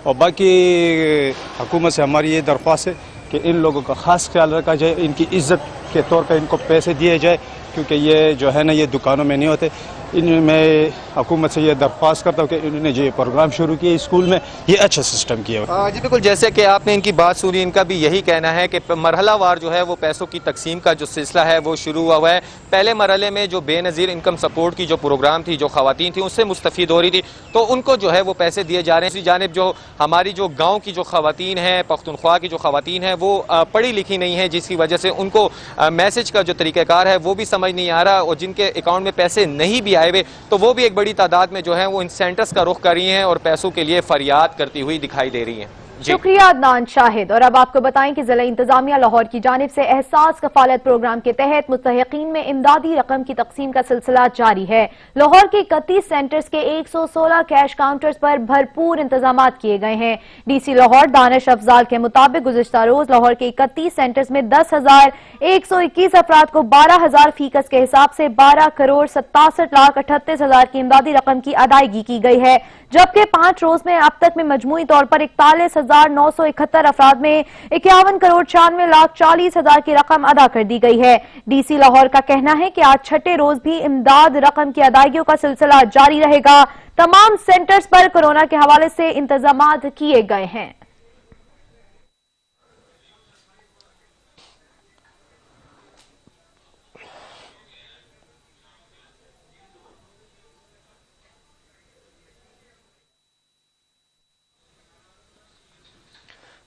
اور باقی حکومت سے ہماری یہ درخواست ہے کہ ان لوگوں کا خاص خیال رکھا جائے، ان کی عزت کے طور پہ ان کو پیسے دیے جائے، کیونکہ یہ جو ہے نا یہ دکانوں میں نہیں ہوتے. میں حکومت سے یہ درخواست کرتا ہوں کہ انہوں نے جو یہ پروگرام شروع کیا اسکول میں، یہ اچھا سسٹم کیا. جی بالکل، جیسے کہ آپ نے ان کی بات سنی، ان کا بھی یہی کہنا ہے کہ مرحلہ وار جو ہے وہ پیسوں کی تقسیم کا جو سلسلہ ہے وہ شروع ہوا ہے. پہلے مرحلے میں جو بے نظیر انکم سپورٹ کی جو پروگرام تھی، جو خواتین تھیں اس سے مستفید ہو رہی تھی، تو ان کو جو ہے وہ پیسے دیے جا رہے ہیں. اسی جانب جو ہماری جو گاؤں کی جو خواتین ہیں، پختونخوا کی جو خواتین ہیں، وہ پڑھی لکھی نہیں ہیں، جس کی وجہ سے ان کو میسج کا جو طریقہ کار ہے وہ بھی سمجھ نہیں آ رہا، اور جن کے اکاؤنٹ میں پیسے نہیں بھی آئے ہوئے تو وہ بھی ایک بڑی تعداد میں جو ہے وہ ان سینٹرز کا رخ کر رہی ہیں اور پیسوں کے لیے فریاد کرتی ہوئی دکھائی دے رہی ہیں. شکریہ عدنان شاہد. اور اب آپ کو بتائیں کہ ضلع انتظامیہ لاہور کی جانب سے احساس کفالت پروگرام کے تحت مستحقین میں امدادی رقم کی تقسیم کا سلسلہ جاری ہے. لاہور کے 31 سینٹرز کے 116 کیش کاؤنٹرز پر بھرپور انتظامات کیے گئے ہیں. ڈی سی لاہور دانش افضال کے مطابق گزشتہ روز لاہور کے 31 سینٹرز میں 10,121 افراد کو 12,000 فیکس کے حساب سے 12,67,38,000 کی امدادی رقم کی ادائیگی کی گئی ہے، جبکہ 5 روز میں اب تک میں مجموعی طور پر 41,971 افراد میں 51,96,40,000 کی رقم ادا کر دی گئی ہے. ڈی سی لاہور کا کہنا ہے کہ آج چھٹے روز بھی امداد رقم کی ادائیگیوں کا سلسلہ جاری رہے گا. تمام سینٹرز پر کورونا کے حوالے سے انتظامات کیے گئے ہیں.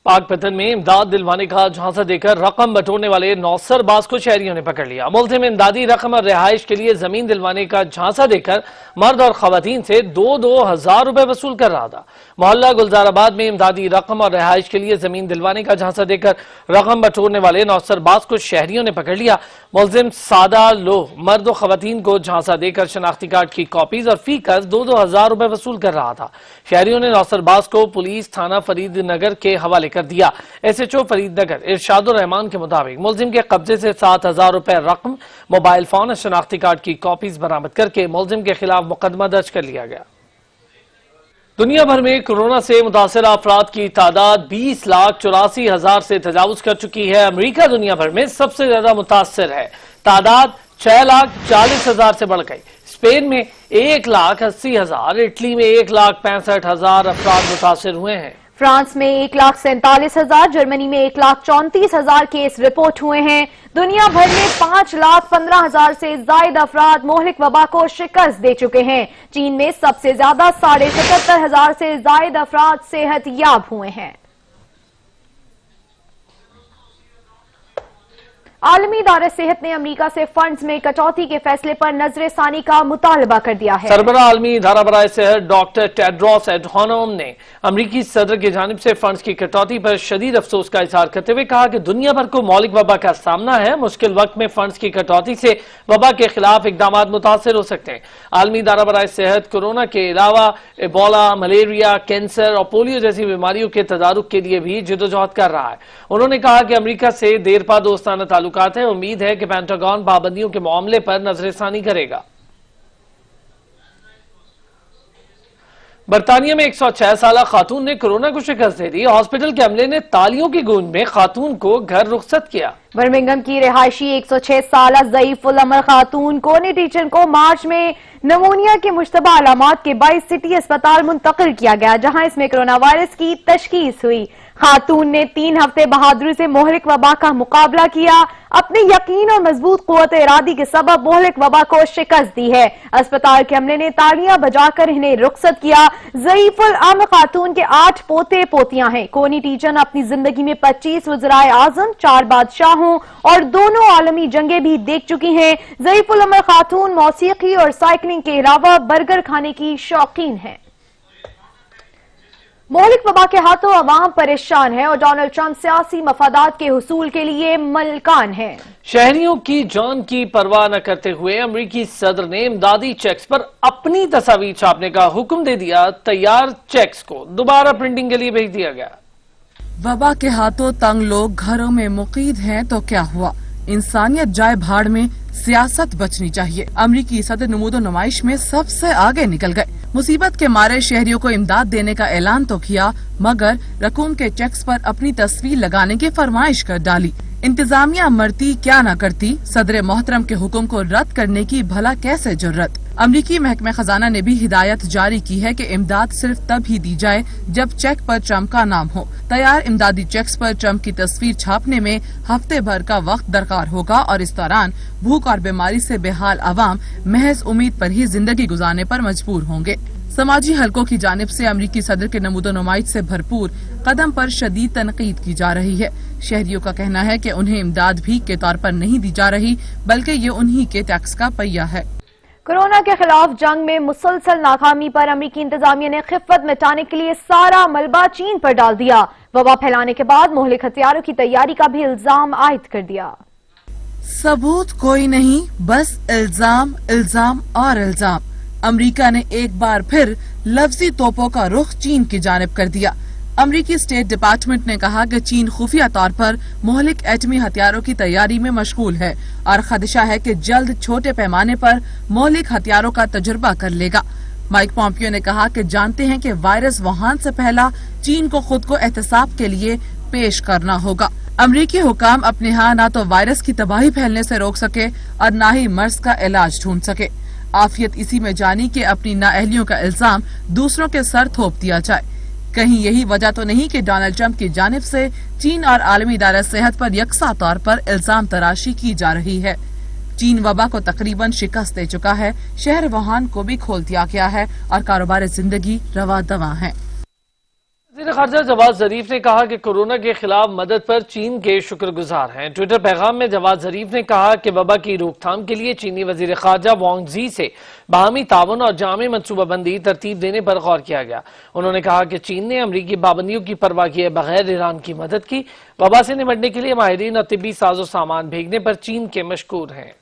پاک پتن میں امداد دلوانے کا جھانسا دے کر رقم بٹورنے والے نوسر باز کو شہریوں نے پکڑ لیا. ملزم امدادی رقم اور رہائش کے لیے زمین دلوانے کا جھانسا دے کر مرد اور خواتین سے 2,000 روپے وصول کر رہا تھا. محلہ گلزار آباد میں امدادی رقم اور رہائش کے لیے زمین دلوانے کا جھانسا دے کر رقم بٹورنے والے نوسر باز کو شہریوں نے پکڑ لیا. ملزم سادہ لوہ مرد و خواتین کو جھانسا دے کر شناختی کارڈ کی کاپیز اور فی کس 2,000 روپے وصول کر رہا تھا. شہریوں نے نوسر باز کو پولیس تھانہ فرید نگر کے حوالے کر دیا. S H O Farid Nagar Irshad ur-Rahman کے مطابق ملزم کے قبضے سے 7,000 روپے رقم، موبائل فون اور شناختی کارڈ کی کاپیز برآمد کر کے ملزم کے خلاف مقدمہ درج کر لیا گیا. دنیا بھر میں کورونا سے متاثرہ افراد کی تعداد 20,84,000 سے تجاوز کر چکی ہے. امریکہ دنیا بھر میں سب سے زیادہ متاثر ہے. تعداد 6,40,000 سے بڑھ گئی. اسپین میں 1,80,000، اٹلی میں 1,65,000 افراد متاثر ہوئے ہیں. فرانس میں 1,47,000، جرمنی میں 1,34,000 کیس رپورٹ ہوئے ہیں. دنیا بھر میں 5,15,000 سے زائد افراد مہلک وبا کو شکست دے چکے ہیں. چین میں سب سے زیادہ 77,500 سے زائد افراد صحت یاب ہوئے ہیں. عالمی ادارہ صحت نے امریکہ سے فنڈز میں کٹوتی کے فیصلے پر نظر ثانی کا مطالبہ کر دیا ہے. سربراہ عالمی ادارہ برائے صحت ڈاکٹر ٹیڈروس ایڈھانوم نے امریکی صدر کی جانب سے فنڈز کی کٹوتی پر شدید افسوس کا اظہار کرتے ہوئے کہا کہ دنیا بھر کو مہلک وبا کا سامنا ہے. مشکل وقت میں فنڈز کی کٹوتی سے وبا کے خلاف اقدامات متاثر ہو سکتے ہیں. عالمی ادارہ برائے صحت کورونا کے علاوہ ایبولا، ملیریا، کینسر اور پولیو جیسی بیماریوں کے تدارک کے لیے بھی جدوجہد کر رہا ہے. انہوں نے کہا کہ امریکہ سے دیرپا دوستانہ تعلقات ہیں. امید ہے کہ پینٹاگون پابندیوں کے معاملے پر نظر ثانی کرے گا. برطانیہ میں 106 سالہ خاتون نے کورونا کو شکست دے دی. ہاسپٹل کے عملے نے تالیوں کی گونج میں خاتون کو گھر رخصت کیا. برمنگھم کی رہائشی 106 سالہ ضعیف العمر خاتون کونی ٹیچن کو مارچ میں نمونیا کے مشتبہ علامات کے باعث سٹی اسپتال منتقل کیا گیا، جہاں اس میں کرونا وائرس کی تشخیص ہوئی. خاتون نے 3 ہفتے بہادری سے مہلک وبا کا مقابلہ کیا. اپنے یقین اور مضبوط قوت ارادی کے سبب مہلک وبا کو شکست دی ہے. اسپتال کے عملے نے تالیاں بجا کر انہیں رخصت کیا. ضعیف العمر خاتون کے 8 پوتے پوتیاں ہیں. کونی ٹیچن اپنی زندگی میں 25 وزرائے اعظم، 4 بادشاہوں اور دونوں عالمی جنگیں بھی دیکھ چکی ہیں. ضعیف العمر خاتون موسیقی اور سائیکلنگ کے علاوہ برگر کھانے کی شوقین ہیں. مہلک وبا کے ہاتھوں عوام پریشان ہے اور ڈونلڈ ٹرمپ سیاسی مفادات کے حصول کے لیے ملکان ہیں. شہریوں کی جان کی پرواہ نہ کرتے ہوئے امریکی صدر نے امدادی چیکس پر اپنی تصاویر چھاپنے کا حکم دے دیا. تیار چیکس کو دوبارہ پرنٹنگ کے لیے بھیج دیا گیا. वबा के हाथों तंग लोग घरों में मुकीद हैं तो क्या हुआ, इंसानियत जाए भाड़ में, सियासत बचनी चाहिए। अमरीकी सदर नमूदो नुमाइश में सबसे आगे निकल गए। मुसीबत के मारे शहरियों को इमदाद देने का ऐलान तो किया, मगर रकूम के चेक्स पर अपनी तस्वीर लगाने की फरमाइश कर डाली। इंतजामिया मरती क्या न करती, सदर मोहतरम के हुक्म को रद्द करने की भला कैसे जुर्रत। अमरीकी महकमा खजाना ने भी हिदायत जारी की है कि इमदाद सिर्फ तब ही दी जाए जब चेक पर ट्रम्प का नाम हो। तैयार इमदादी चेक्स पर ट्रम्प की तस्वीर छापने में हफ्ते भर का वक्त दरकार होगा और इस दौरान भूख और बीमारी से बेहाल अवाम महज उम्मीद पर ही जिंदगी गुजारने पर मजबूर होंगे। समाजी हलकों की जानिब से अमरीकी सदर के नमूदो नुमाइश से भरपूर कदम पर शदीद तनकीद की जा रही है। शहरियों का कहना है कि उन्हें इमदाद भीख के तौर पर नहीं दी जा रही, बल्कि ये उन्हीं के टैक्स का पहिया है। कोरोना के खिलाफ जंग में मुसलसल नाकामी पर अमरीकी इंतजामिया ने खिफ़्फ़त मिटाने के लिए सारा मलबा चीन पर डाल दिया। वबा फैलाने के बाद मुहलिक हथियारों की तैयारी का भी इल्जाम आयद कर दिया। सबूत कोई नहीं, बस इल्जाम, इल्जाम और इल्जाम। अमरीका ने एक बार फिर लफ्जी तोपों का रुख चीन की जानिब कर दिया। अमरीकी स्टेट डिपार्टमेंट ने कहा कि चीन खुफिया तौर पर मोहलिक एटमी हथियारों की तैयारी में मशगूल है और खदशा है कि जल्द छोटे पैमाने पर मोहलिक हथियारों का तजुर्बा कर लेगा। माइक पॉम्पियो ने कहा कि जानते हैं कि वायरस वुहान से पहला चीन को खुद को एहतसाब के लिए पेश करना होगा। अमरीकी हुकाम अपने यहाँ न तो वायरस की तबाही फैलने से रोक सके और न ही मर्ज का इलाज ढूंढ सके। आफियत इसी में जानी कि अपनी नाअहलियों का इल्जाम दूसरों के सर थोप दिया जाए। कहीं यही वजह तो नहीं कि डोनाल्ड ट्रंप की जानिब से चीन और आलमी इदारा सेहत पर यकसा तौर पर इल्जाम तराशी की जा रही है। चीन वबा को तकरीबन शिकस्त दे चुका है, शहर वुहान को भी खोल दिया गया है और कारोबार जिंदगी रवा दवा है। वज़ीर ख़ारजा जवाद ज़रीफ ने कहा कि कोरोना के खिलाफ मदद पर चीन के शुक्रगुजार हैं। ट्विटर पैगाम में जवाद ज़रीफ ने कहा कि वबा की रोकथाम के लिए चीनी वज़ीर ख़ारजा वांग जी से बाहमी ताउन और जामे मनसूबाबंदी तरतीब देने पर गौर किया गया। उन्होंने कहा कि चीन ने अमरीकी पाबंदियों की परवाह किए बगैर ईरान की मदद की। वबा से निपटने के लिए माहिरीन और तिब्बी साजो सामान भेजने पर चीन के मशकूर हैं।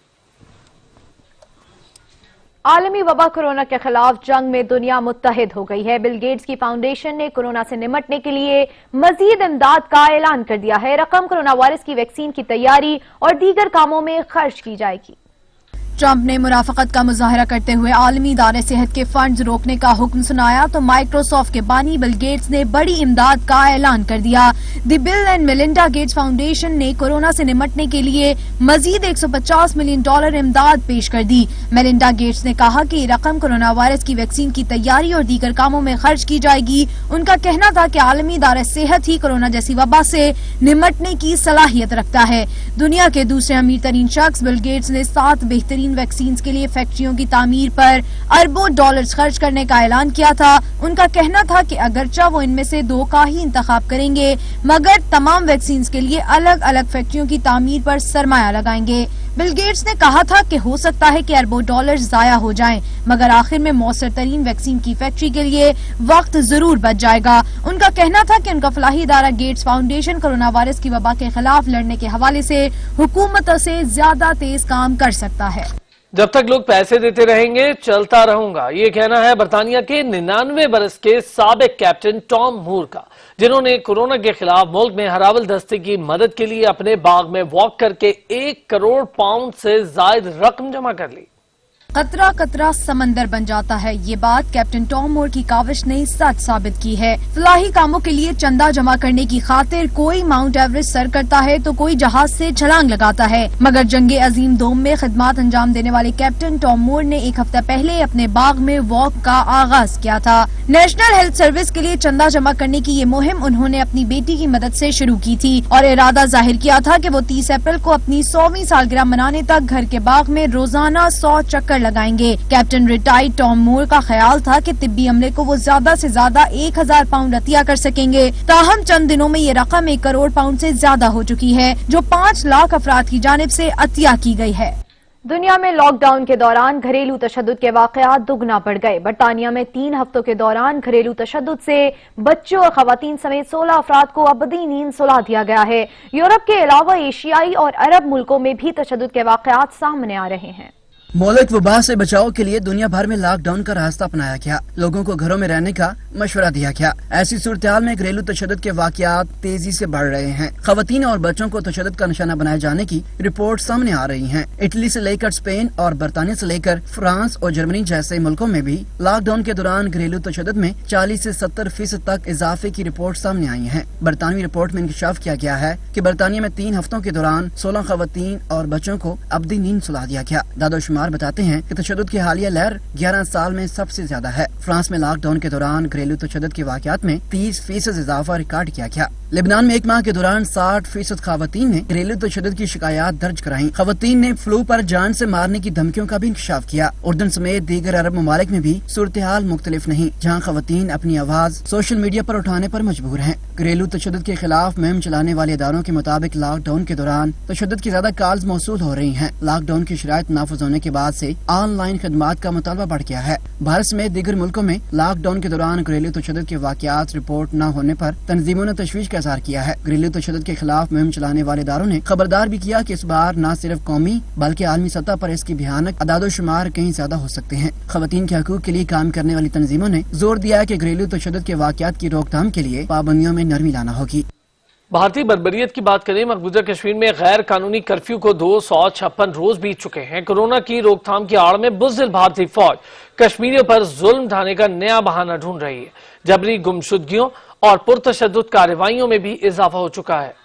आलमी वबा कोरोना के खिलाफ जंग में दुनिया मुत्तहिद हो गई है। बिल गेट्स की फाउंडेशन ने कोरोना से निपटने के लिए मजीद इमदाद का ऐलान कर दिया है। रकम कोरोना वायरस की वैक्सीन की तैयारी और दीगर कामों में खर्च की जाएगी। ट्रंप ने मुराफकत का मुजाहरा करते हुए आलमी इदारे सेहत के फंड्स रोकने का हुक्म सुनाया तो माइक्रोसॉफ्ट के बानी बिल गेट्स ने बड़ी इमदाद का ऐलान कर दिया। The bill and Melinda Gates foundation ने कोरोना से निपटने के लिए मजीद $150 मिलियन इमदाद पेश कर दी। मेलिंडा गेट्स ने कहा कि रकम कोरोना वायरस की वैक्सीन की तैयारी और दीगर कामों में खर्च की जाएगी। उनका कहना था कि आलमी इदारा सेहत ही कोरोना जैसी वबा से निपटने की सलाहियत रखता है। दुनिया के दूसरे अमीर तरीन शख्स बिल गेट्स ने 7 बेहतरीन वैक्सीन के लिए फैक्ट्रियों की तामीर पर अरबों डॉलर्स खर्च करने का ऐलान किया था। उनका कहना था कि अगरचा वो इनमें से 2 का ही इंतखाब करेंगे, मगर तमाम वैक्सीन के लिए अलग अलग फैक्ट्रियों की तामीर पर सरमाया लगाएंगे। बिल गेट्स ने कहा था कि हो सकता है कि अरबों डॉलर्स जाया हो जाएं, मगर आखिर में मौसर तरीन वैक्सीन की फैक्ट्री के लिए वक्त जरूर बच जाएगा। उनका कहना था कि उनका फलाही इदारा गेट्स फाउंडेशन कोरोना वायरस की वबा के खिलाफ लड़ने के हवाले से हुकूमतों से ज्यादा तेज काम कर सकता है। जब तक लोग पैसे देते रहेंगे चलता रहूंगा, ये कहना है बरतानिया के 99 बरस के साबिक कैप्टन टॉम मूर का, जिन्होंने कोरोना के खिलाफ मुल्क में हरावल दस्ते की मदद के लिए अपने बाग में वॉक करके 1 करोड़ पाउंड से ज्यादा रकम जमा कर ली। कतरा कतरा समंदर बन जाता है, ये बात कैप्टन टॉम मूर की काविश ने सच साबित की है। फलाही कामों के लिए चंदा जमा करने की खातिर कोई माउंट एवरेस्ट सर करता है तो कोई जहाज से छलांग लगाता है, मगर जंगे अजीम दोम में खिदमत अंजाम देने वाले कैप्टन टॉम मूर ने 1 हफ्ता पहले अपने बाग में वॉक का आगाज किया था। नेशनल हेल्थ सर्विस के लिए चंदा जमा करने की ये मुहिम उन्होंने अपनी बेटी की मदद से शुरू की थी और इरादा जाहिर किया था कि वो 30 अप्रैल को अपनी 100वीं सालगिरह मनाने तक घर के बाग में रोजाना 100 चक्कर लगाएंगे। कैप्टन रिटायर्ड टॉम मूर का ख्याल था कि तिब्बी अमले को वो ज्यादा से ज्यादा 1000 पाउंड अतिया कर सकेंगे। ताहम चंद दिनों में ये रकम 1 करोड़ पाउंड से ज्यादा हो चुकी है, जो 5 लाख अफराद की जानिब से अतिया की गई है। दुनिया में लॉकडाउन के दौरान घरेलू तशद्दुद के वाकयात दुगना बढ़ गए। बरतानिया में 3 हफ्तों के दौरान घरेलू तशद्दुद से बच्चों और खवातीन समेत 16 अफराद को अबदी नींद सुला दिया गया है। यूरोप के अलावा एशियाई और अरब मुल्कों में भी तशद्दुद के वाकयात सामने आ रहे हैं। मौलिक वबा से बचाव के लिए दुनिया भर में लॉकडाउन का रास्ता अपनाया गया। लोगों को घरों में रहने का मशवरा दिया गया। ऐसी सूरत में घरेलू तशद्दुद के वाकयात तेजी से बढ़ रहे हैं। खवातीन और बच्चों को तशद्दुद का निशाना बनाए जाने की रिपोर्ट सामने आ रही हैं। इटली से लेकर स्पेन और बरतानिया से लेकर फ्रांस और जर्मनी जैसे मुल्कों में भी लॉकडाउन के दौरान घरेलू तशद्दुद में 40 से 70% तक इजाफे की रिपोर्ट सामने आई है। बरतानवी रिपोर्ट में इंकशाफ किया गया है कि बरतानिया में 3 हफ्तों के दौरान 16 खवातीन और बच्चों को अब्दी नींद सुला दिया गया। दादोशुमार बताते हैं कि तशद्दुद की हालिया लहर 11 साल में सबसे ज्यादा है। फ्रांस में लॉकडाउन के दौरान घरेलू तशद्दुद के वाकयात में 30% इजाफा रिकॉर्ड किया गया। लेबनान में 1 माह के दौरान 60% खवातीन ने घरेलू तशद्दुद की शिकायत दर्ज कराई। खवातीन ने फ्लू पर जान से मारने की धमकियों का भी इंकशाफ किया। उर्दन समेत दीगर अरब ममालिक में भी सूरत हाल मुख्तलिफ नहीं, जहाँ खवातीन अपनी आवाज सोशल मीडिया पर उठाने पर मजबूर हैं। घरेलू तशद्दुद के खिलाफ मुहिम चलाने वाले इदारों के मुताबिक लॉकडाउन के दौरान तशद्दुद की ज्यादा कॉल्स मौसूल हो रही हैं। लॉकडाउन की शराइत नाफिज होने के बाद से ऑनलाइन खदमात का मुतालबा बढ़ गया है। भारत समेत दीगर मुल्कों में लॉकडाउन के दौरान घरेलू तशद्दुद के वाकयात रिपोर्ट न होने पर तंजीमों ने तशवीश का इज़हार किया है। घरेलू तशद्दुद के खिलाफ मुहिम चलाने वाले इदारों ने खबरदार भी किया कि इस बार न सिर्फ कौमी बल्कि आलमी सतह पर इसकी भयानक अदादोशुमार कहीं ज्यादा हो सकते हैं। खवातीन के हकूक के लिए काम करने वाली तंजीमों ने जोर दिया है कि घरेलू तशद्दुद के वाकयात की रोकथाम के लिए पाबंदियों में नरमी लाना होगी। भारतीय बर्बरियत की बात करें, मकबूजा कश्मीर में गैर कानूनी कर्फ्यू को 256 रोज बीत चुके हैं। कोरोना की रोकथाम की आड़ में बुज़दिल भारतीय फौज कश्मीरियों पर जुल्म ढाने का नया बहाना ढूंढ रही है। जबरी गुमशुदगियों और पुरतशद्दुद कार्रवाइयों में भी इजाफा हो चुका है।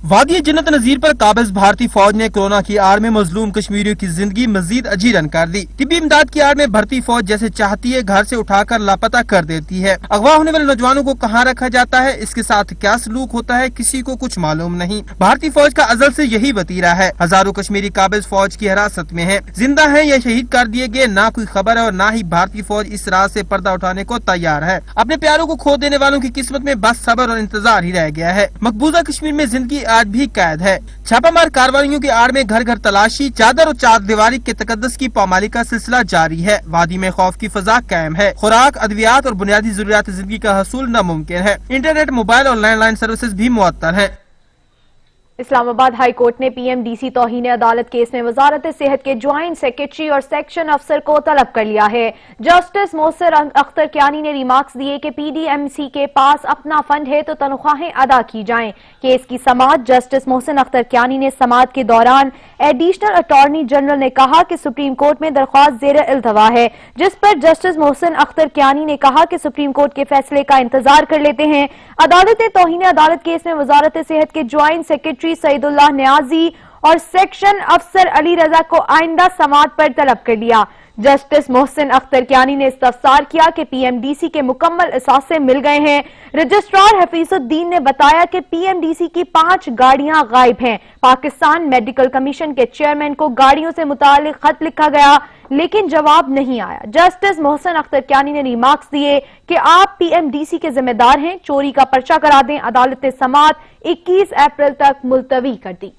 वादी जन्नत नजीर पर काबिज भारतीय फौज ने कोरोना की आड़ में मजलूम कश्मीरियों की जिंदगी मजीद अजीरन कर दी। तिब्बी इमदाद की आड़ में भर्ती फौज जैसे चाहती है घर से उठाकर लापता कर देती है। अगवा होने वाले नौजवानों को कहाँ रखा जाता है, इसके साथ क्या सलूक होता है, किसी को कुछ मालूम नहीं। भारतीय फौज का अजल से यही वतीरा है। हजारों कश्मीरी काबिज फौज की हिरासत में है, जिंदा है या शहीद कर दिए गए, ना कोई खबर है और ना ही भारतीय फौज इस राह से पर्दा उठाने को तैयार है। अपने प्यारों को खो देने वालों की किस्मत में बस सब्र और इंतजार ही रह गया है। मकबूजा कश्मीर में जिंदगी आज भी कैद है। छापामार कार्रवाइयों की आड़ में घर घर तलाशी, चादर और चार दीवारी के तकद्दस की पामाली का सिलसिला जारी है। वादी में खौफ की फजा कायम है। खुराक, अद्वियात और बुनियादी जरूरियात जिंदगी का हसूल नामुमकिन है। इंटरनेट, मोबाइल और लैंडलाइन सर्विसेज भी मुअत्तल है। इस्लामाबाद हाई कोर्ट ने पीएमडीसी तौहीन अदालत केस में वजारत सेहत के ज्वाइंट सेक्रेटरी और सेक्शन अफसर को तलब कर लिया है। जस्टिस मोहसिर अख्तर कियानी ने रिमार्क्स दिए कि पीडीएमसी के पास अपना फंड है तो तनख्वाहें अदा की जाएं। केस की समाअत जस्टिस मोहसिन अख्तर कियानी ने समाअत के दौरान एडिशनल अटॉर्नी जनरल ने कहा कि सुप्रीम कोर्ट में दरख्वास्त ज़ेर इल्तवा है, जिस पर जस्टिस मोहसिन अख्तर कियानी ने कहा कि सुप्रीम कोर्ट के फैसले का इंतजार कर लेते हैं। अदालत ने तौहीन अदालत केस में वजारत सेहत के ज्वाइंट सेक्रेटरी सईदुल्लाह न्याजी और सेक्शन अफसर अली रजा को आइंदा समाअत पर तलब कर लिया। जस्टिस मोहसिन अख्तर कियानी ने इस्तफसार किया कि पीएमडीसी के मुकम्मल असासे मिल गए हैं। रजिस्ट्रार हफीजुद्दीन ने बताया कि पीएमडीसी की 5 गाड़ियां गायब हैं। पाकिस्तान मेडिकल कमीशन के चेयरमैन को गाड़ियों से मुतालिक खत लिखा गया, लेकिन जवाब नहीं आया। जस्टिस मोहसिन अख्तर कियानी ने रिमार्क्स दिए कि आप पीएमडीसी के जिम्मेदार हैं, चोरी का पर्चा करा दें। अदालत ने समाअत 21 अप्रैल तक मुलतवी कर दी।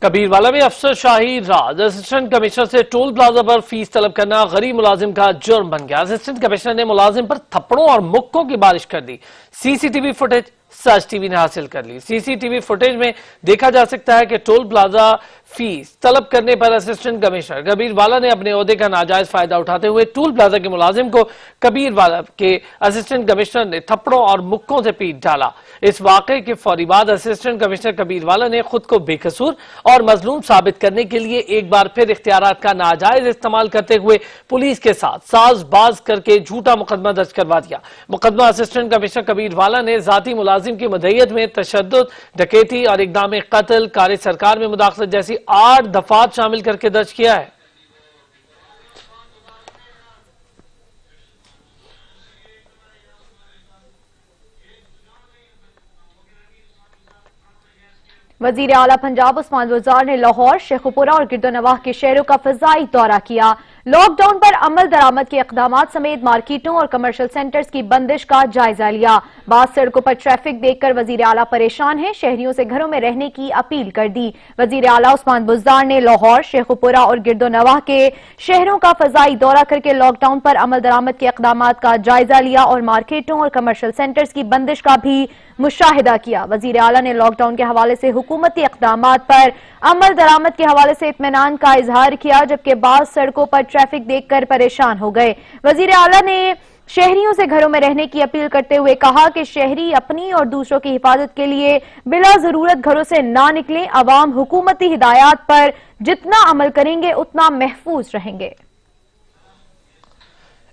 कबीरवाला में अफसरशाही राज, असिस्टेंट कमिश्नर से टोल प्लाजा पर फीस तलब करना गरीब मुलाजिम का जुर्म बन गया। असिस्टेंट कमिश्नर ने मुलाजिम पर थप्पड़ों और मुक्कों की बारिश कर दी। सीसीटीवी फुटेज सर्च टीवी ने हासिल कर ली। सीसीटीवी फुटेज में देखा जा सकता है कि टोल प्लाजा फीस तलब करने पर असिस्टेंट कमिश्नर कबीरवाला ने अपने ओहदे का नाजायज फायदा उठाते हुए टोल प्लाजा के मुलाजिम को कबीरवाला के असिस्टेंट कमिश्नर ने थप्पड़ों और मुक्कों से पीट डाला। इस वाकये के फौरी बाद असिस्टेंट कमिश्नर कबीरवाला ने खुद को बेकसूर और मजलूम साबित करने के लिए एक बार फिर इख्तियारात का नाजायज इस्तेमाल करते हुए पुलिस के साथ साजबाज करके झूठा मुकदमा दर्ज करवा दिया। मुकदमा असिस्टेंट कमिश्नर कबीरवाला ने जाती मुलाजिम की मदहियत में तशद्दुद, डकैती और इक़दाम कत्ल, कार सरकार में मुदाखलत जैसी 8 दफात शामिल करके दर्ज किया है। वजीर आला पंजाब उस्मान बुज़दार ने लाहौर, शेखुपुरा और गिरदोनवाह के शहरों का फजाई दौरा किया। لاک ڈاؤن پر عمل درآمد کے اقدامات سمیت مارکیٹوں اور کمرشل سینٹرز کی بندش کا جائزہ لیا۔ بعض سڑکوں پر ٹریفک دیکھ کر وزیر اعلیٰ پریشان ہیں، شہریوں سے گھروں میں رہنے کی اپیل کر دی۔ وزیر اعلیٰ عثمان بزدار نے لاہور، شیخو پورہ اور گرد و نواح کے شہروں کا فضائی دورہ کر کے لاک ڈاؤن پر عمل درآمد کے اقدامات کا جائزہ لیا اور مارکیٹوں اور کمرشل سینٹرز کی بندش کا بھی مشاہدہ کیا۔ وزیر اعلیٰ نے لاک ڈاؤن کے حوالے سے حکومتی اقدامات پر عمل درآمد کے حوالے سے اطمینان کا اظہار کیا، جبکہ بعض سڑکوں پر ٹریفک دیکھ کر پریشان ہو گئے۔ وزیر اعلیٰ نے شہریوں سے گھروں میں رہنے کی اپیل کرتے ہوئے کہا کہ شہری اپنی اور دوسروں کی حفاظت کے لیے بلا ضرورت گھروں سے نہ نکلیں، عوام حکومتی ہدایات پر جتنا عمل کریں گے اتنا محفوظ رہیں گے۔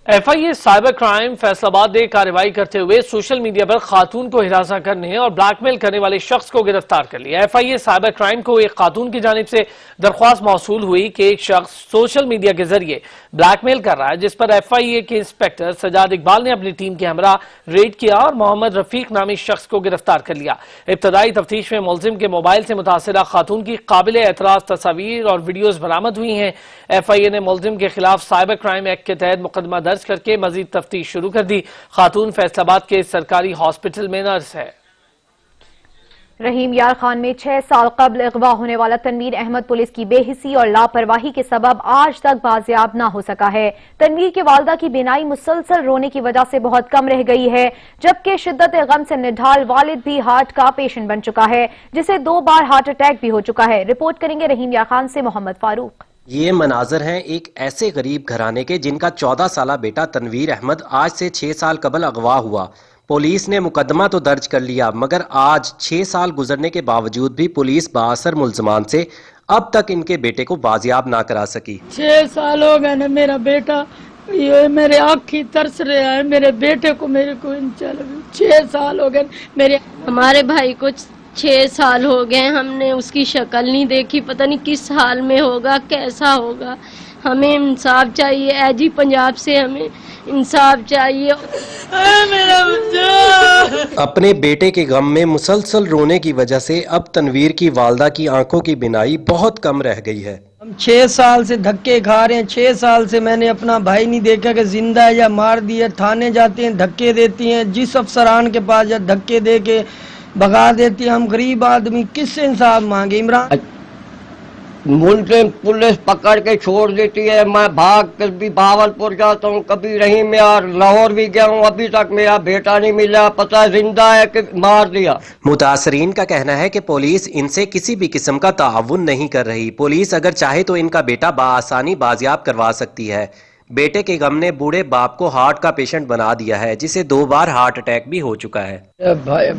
F I A cyber crime Faisal آباد نے کارروائی کرتے ہوئے سوشل میڈیا پر خاتون کو ہراساں کرنے اور بلیک میل کرنے والے شخص کو گرفتار کر لیا۔ F I A cyber crime کو ایک خاتون کی جانب سے درخواست موصول ہوئی کہ ایک شخص سوشل میڈیا کے ذریعے بلیک میل کر رہا ہے، جس پر ایف آئی اے کے انسپیکٹر سجاد اقبال نے اپنی ٹیم کے ہمراہ ریڈ کیا اور محمد رفیق نامی شخص کو گرفتار کر لیا۔ ابتدائی تفتیش میں ملزم کے موبائل سے متاثرہ خاتون کی قابل اعتراض تصاویر اور ویڈیوز برآمد ہوئی ہیں۔ ایف آئی اے نے ملزم کے خلاف سائبر کرائم ایکٹ کے تحت مقدمہ درج کر کے مزید تفتیش شروع کر دی۔ خاتون فیصل آباد کے سرکاری ہاسپٹل میں نرس ہے۔ رحیم یار خان میں 6 سال قبل اغوا ہونے والا تنویر احمد پولیس کی بے حسی اور لاپرواہی کے سبب آج تک بازیاب نہ ہو سکا ہے۔ تنویر کی والدہ کی بینائی مسلسل رونے کی وجہ سے بہت کم رہ گئی ہے، جبکہ شدت غم سے نڈھال والد بھی ہارٹ کا پیشنٹ بن چکا ہے، جسے 2 بار ہارٹ اٹیک بھی ہو چکا ہے۔ رپورٹ کریں گے رحیم یار خان سے محمد فاروق۔ یہ مناظر ہیں ایک ایسے غریب گھرانے کے جن کا 14 سالہ بیٹا تنویر احمد آج سے 6 سال قبل اغوا ہوا۔ پولیس نے مقدمہ تو درج کر لیا، مگر آج 6 سال گزرنے کے باوجود بھی پولیس بااثر ملزمان سے اب تک ان کے بیٹے کو بازیاب نہ کرا سکی۔ 6 سال ہو گئے نا، میرا بیٹا یہ میرے آنکھی ترس رہا ہے، میرے بیٹے کو میرے کو 6 سال ہو گئے میرے۔ ہمارے بھائی کو 6 سال ہو گئے، ہم نے اس کی شکل نہیں دیکھی، پتہ نہیں کس حال میں ہوگا، کیسا ہوگا۔ ہمیں انصاف چاہیے، اے جی پنجاب سے ہمیں انصاف چاہیے۔ میرا بچہ اپنے بیٹے کے غم میں مسلسل رونے کی وجہ سے اب تنویر کی والدہ کی آنکھوں کی بینائی بہت کم رہ گئی ہے۔ ہم 6 سال سے دھکے کھا رہے ہیں، 6 سال سے میں نے اپنا بھائی نہیں دیکھا کہ زندہ ہے یا مار دیا۔ تھانے جاتے ہیں، دھکے دیتی ہیں، جس افسران کے پاس یا دھکے دے کے بگا دیتی ہے۔ ہم غریب آدمی کس سے انصاف مانگے؟ عمران ملزم پولیس پکڑ کے چھوڑ دیتی ہے، میں بھاگ کر بھی بھاولپور جاتا ہوں، کبھی رحیم یار لاہور بھی گیا ہوں، ابھی تک میرا بیٹا نہیں ملا، پتہ زندہ ہے کہ مار دیا۔ متاثرین کا کہنا ہے کہ پولیس ان سے کسی بھی قسم کا تعاون نہیں کر رہی۔ پولیس اگر چاہے تو ان کا بیٹا بآسانی بازیاب کروا سکتی ہے۔ بیٹے کے غم نے بوڑھے باپ کو ہارٹ کا پیشنٹ بنا دیا ہے، جسے 2 بار ہارٹ اٹیک بھی ہو چکا ہے۔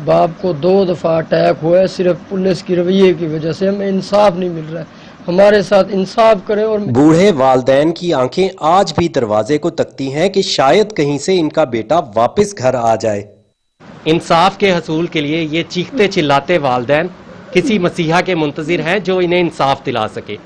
باپ کو 2 دفعہ اٹیک ہوا ہے، صرف پولیس کی رویے کی وجہ سے ہمیں انصاف نہیں مل رہا ہے۔ ہمارے ساتھ انصاف کریں۔ اور بوڑھے والدین کی آنکھیں آج بھی دروازے کو تکتی ہیں کہ شاید کہیں سے ان کا بیٹا واپس گھر آ جائے۔ انصاف کے حصول کے لیے یہ چیختے چلاتے والدین کسی مسیحا کے منتظر ہیں جو انہیں انصاف دلا سکے۔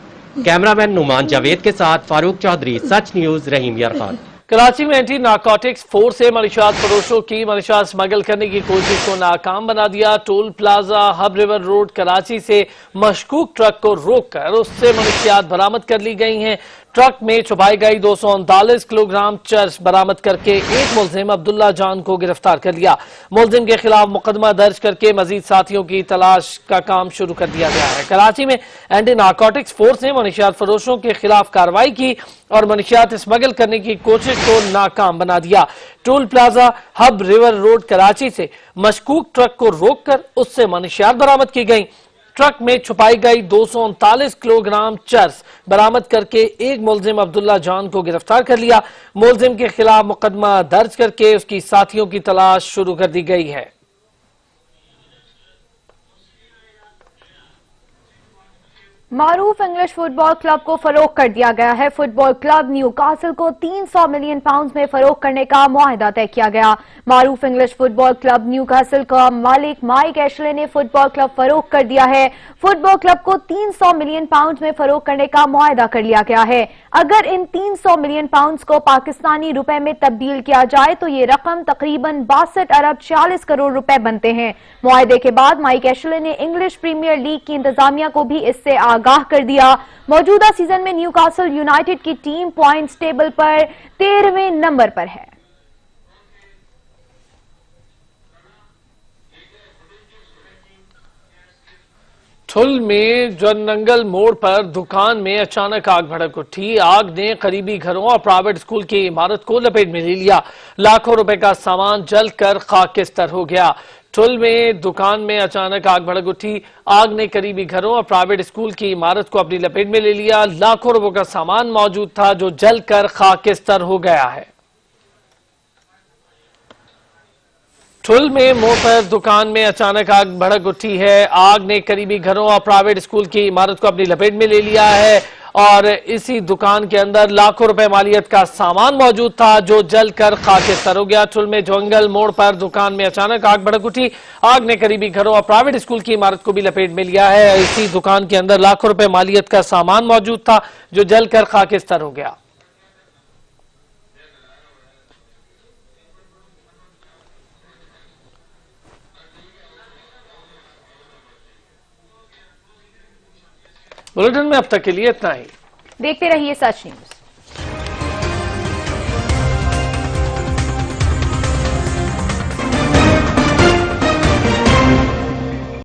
کیمرامین نعمان جاوید کے ساتھ فاروق چودھری، سچ نیوز، رحیم یار خان۔ کراچی میں اینٹی نارکوٹکس فورس سے منشیات فروشوں کی منشیات اسمگل کرنے کی کوشش کو ناکام بنا دیا۔ Tool plaza hub river road Karachi سے مشکوک ٹرک کو روک کر اس سے منشیات برآمد کر لی گئی ہیں۔ ٹرک میں چھپائی گئی 239 کلو گرام چرس برآمد کر کے ایک ملزم عبداللہ جان کو گرفتار کر لیا۔ ملزم کے خلاف مقدمہ درج کر کے مزید ساتھیوں کی تلاش کا کام شروع کر دیا گیا ہے۔ کراچی میں اینٹی نارکوٹکس فورس نے منشیات فروشوں کے خلاف کارروائی کی اور منشیات اسمگل کرنے کی کوشش کو ناکام بنا دیا۔ Tool plaza hub river road Karachi سے مشکوک ٹرک کو روک کر اس سے منشیات برآمد کی گئیں۔ ٹرک میں چھپائی گئی 239 کلو گرام چرس برآمد کر کے ایک ملزم عبداللہ جان کو گرفتار کر لیا۔ ملزم کے خلاف مقدمہ درج کر کے اس کی ساتھیوں کی تلاش شروع کر دی گئی ہے۔ معروف انگلش فٹ بال کلب کو فروغ کر دیا گیا ہے۔ فٹ بال کلب نیو کاسل کو 300 ملین پاؤنڈز میں فروغ کرنے کا معاہدہ طے کیا گیا۔ معروف انگلش فٹ بال کلب نیو کاسل کا مالک مائک ایشلے نے فٹ بال کلب فروغ کر دیا ہے۔ فٹ بال کلب کو 300 ملین پاؤنڈز میں فروغ کرنے کا معاہدہ کر لیا گیا ہے۔ اگر ان 300 ملین پاؤنڈز کو پاکستانی روپے میں تبدیل کیا جائے تو یہ رقم تقریباً 62 ارب 46 کروڑ روپے بنتے ہیں۔ معاہدے کے بعد مائک ایشلے نے انگلش پریمیئر لیگ کی انتظامیہ کو بھی اس سے آگاہ आगाह कर दिया। मौजूदा सीजन में न्यूकासल यूनाइटेड की टीम पॉइंट्स टेबल पर 13वें नंबर पर है। ठुल में जननंगल मोड़ पर दुकान में अचानक आग भड़क उठी। आग ने करीबी घरों और प्राइवेट स्कूल की इमारत को लपेट में ले लिया। लाखों रुपए का सामान जलकर खाकिस्तर हो गया। ठुल में दुकान में अचानक आग भड़क उठी। आग ने करीबी घरों और प्राइवेट स्कूल की इमारत को अपनी लपेट में ले लिया। लाखों रुपयों का सामान मौजूद था जो जलकर खाकिस्तर हो गया है। ठुल में मोड़ पर दुकान में अचानक आग भड़क उठी है। आग ने करीबी घरों और प्राइवेट स्कूल की इमारत को अपनी लपेट में ले लिया है और इसी दुकान के अंदर लाखों रुपए मालियत का सामान मौजूद था जो जलकर खाकिस्तर हो गया। ठुल में जंगल मोड़ पर दुकान में अचानक आग भड़क उठी। आग ने करीबी घरों और प्राइवेट स्कूल की इमारत को भी लपेट में लिया है। इसी दुकान के अंदर लाखों रुपए मालियत का सामान मौजूद था जो जलकर खाकिस्तर हो गया। बुलेटिन में अब तक के लिए इतना ही। देखते रहिए सच न्यूज।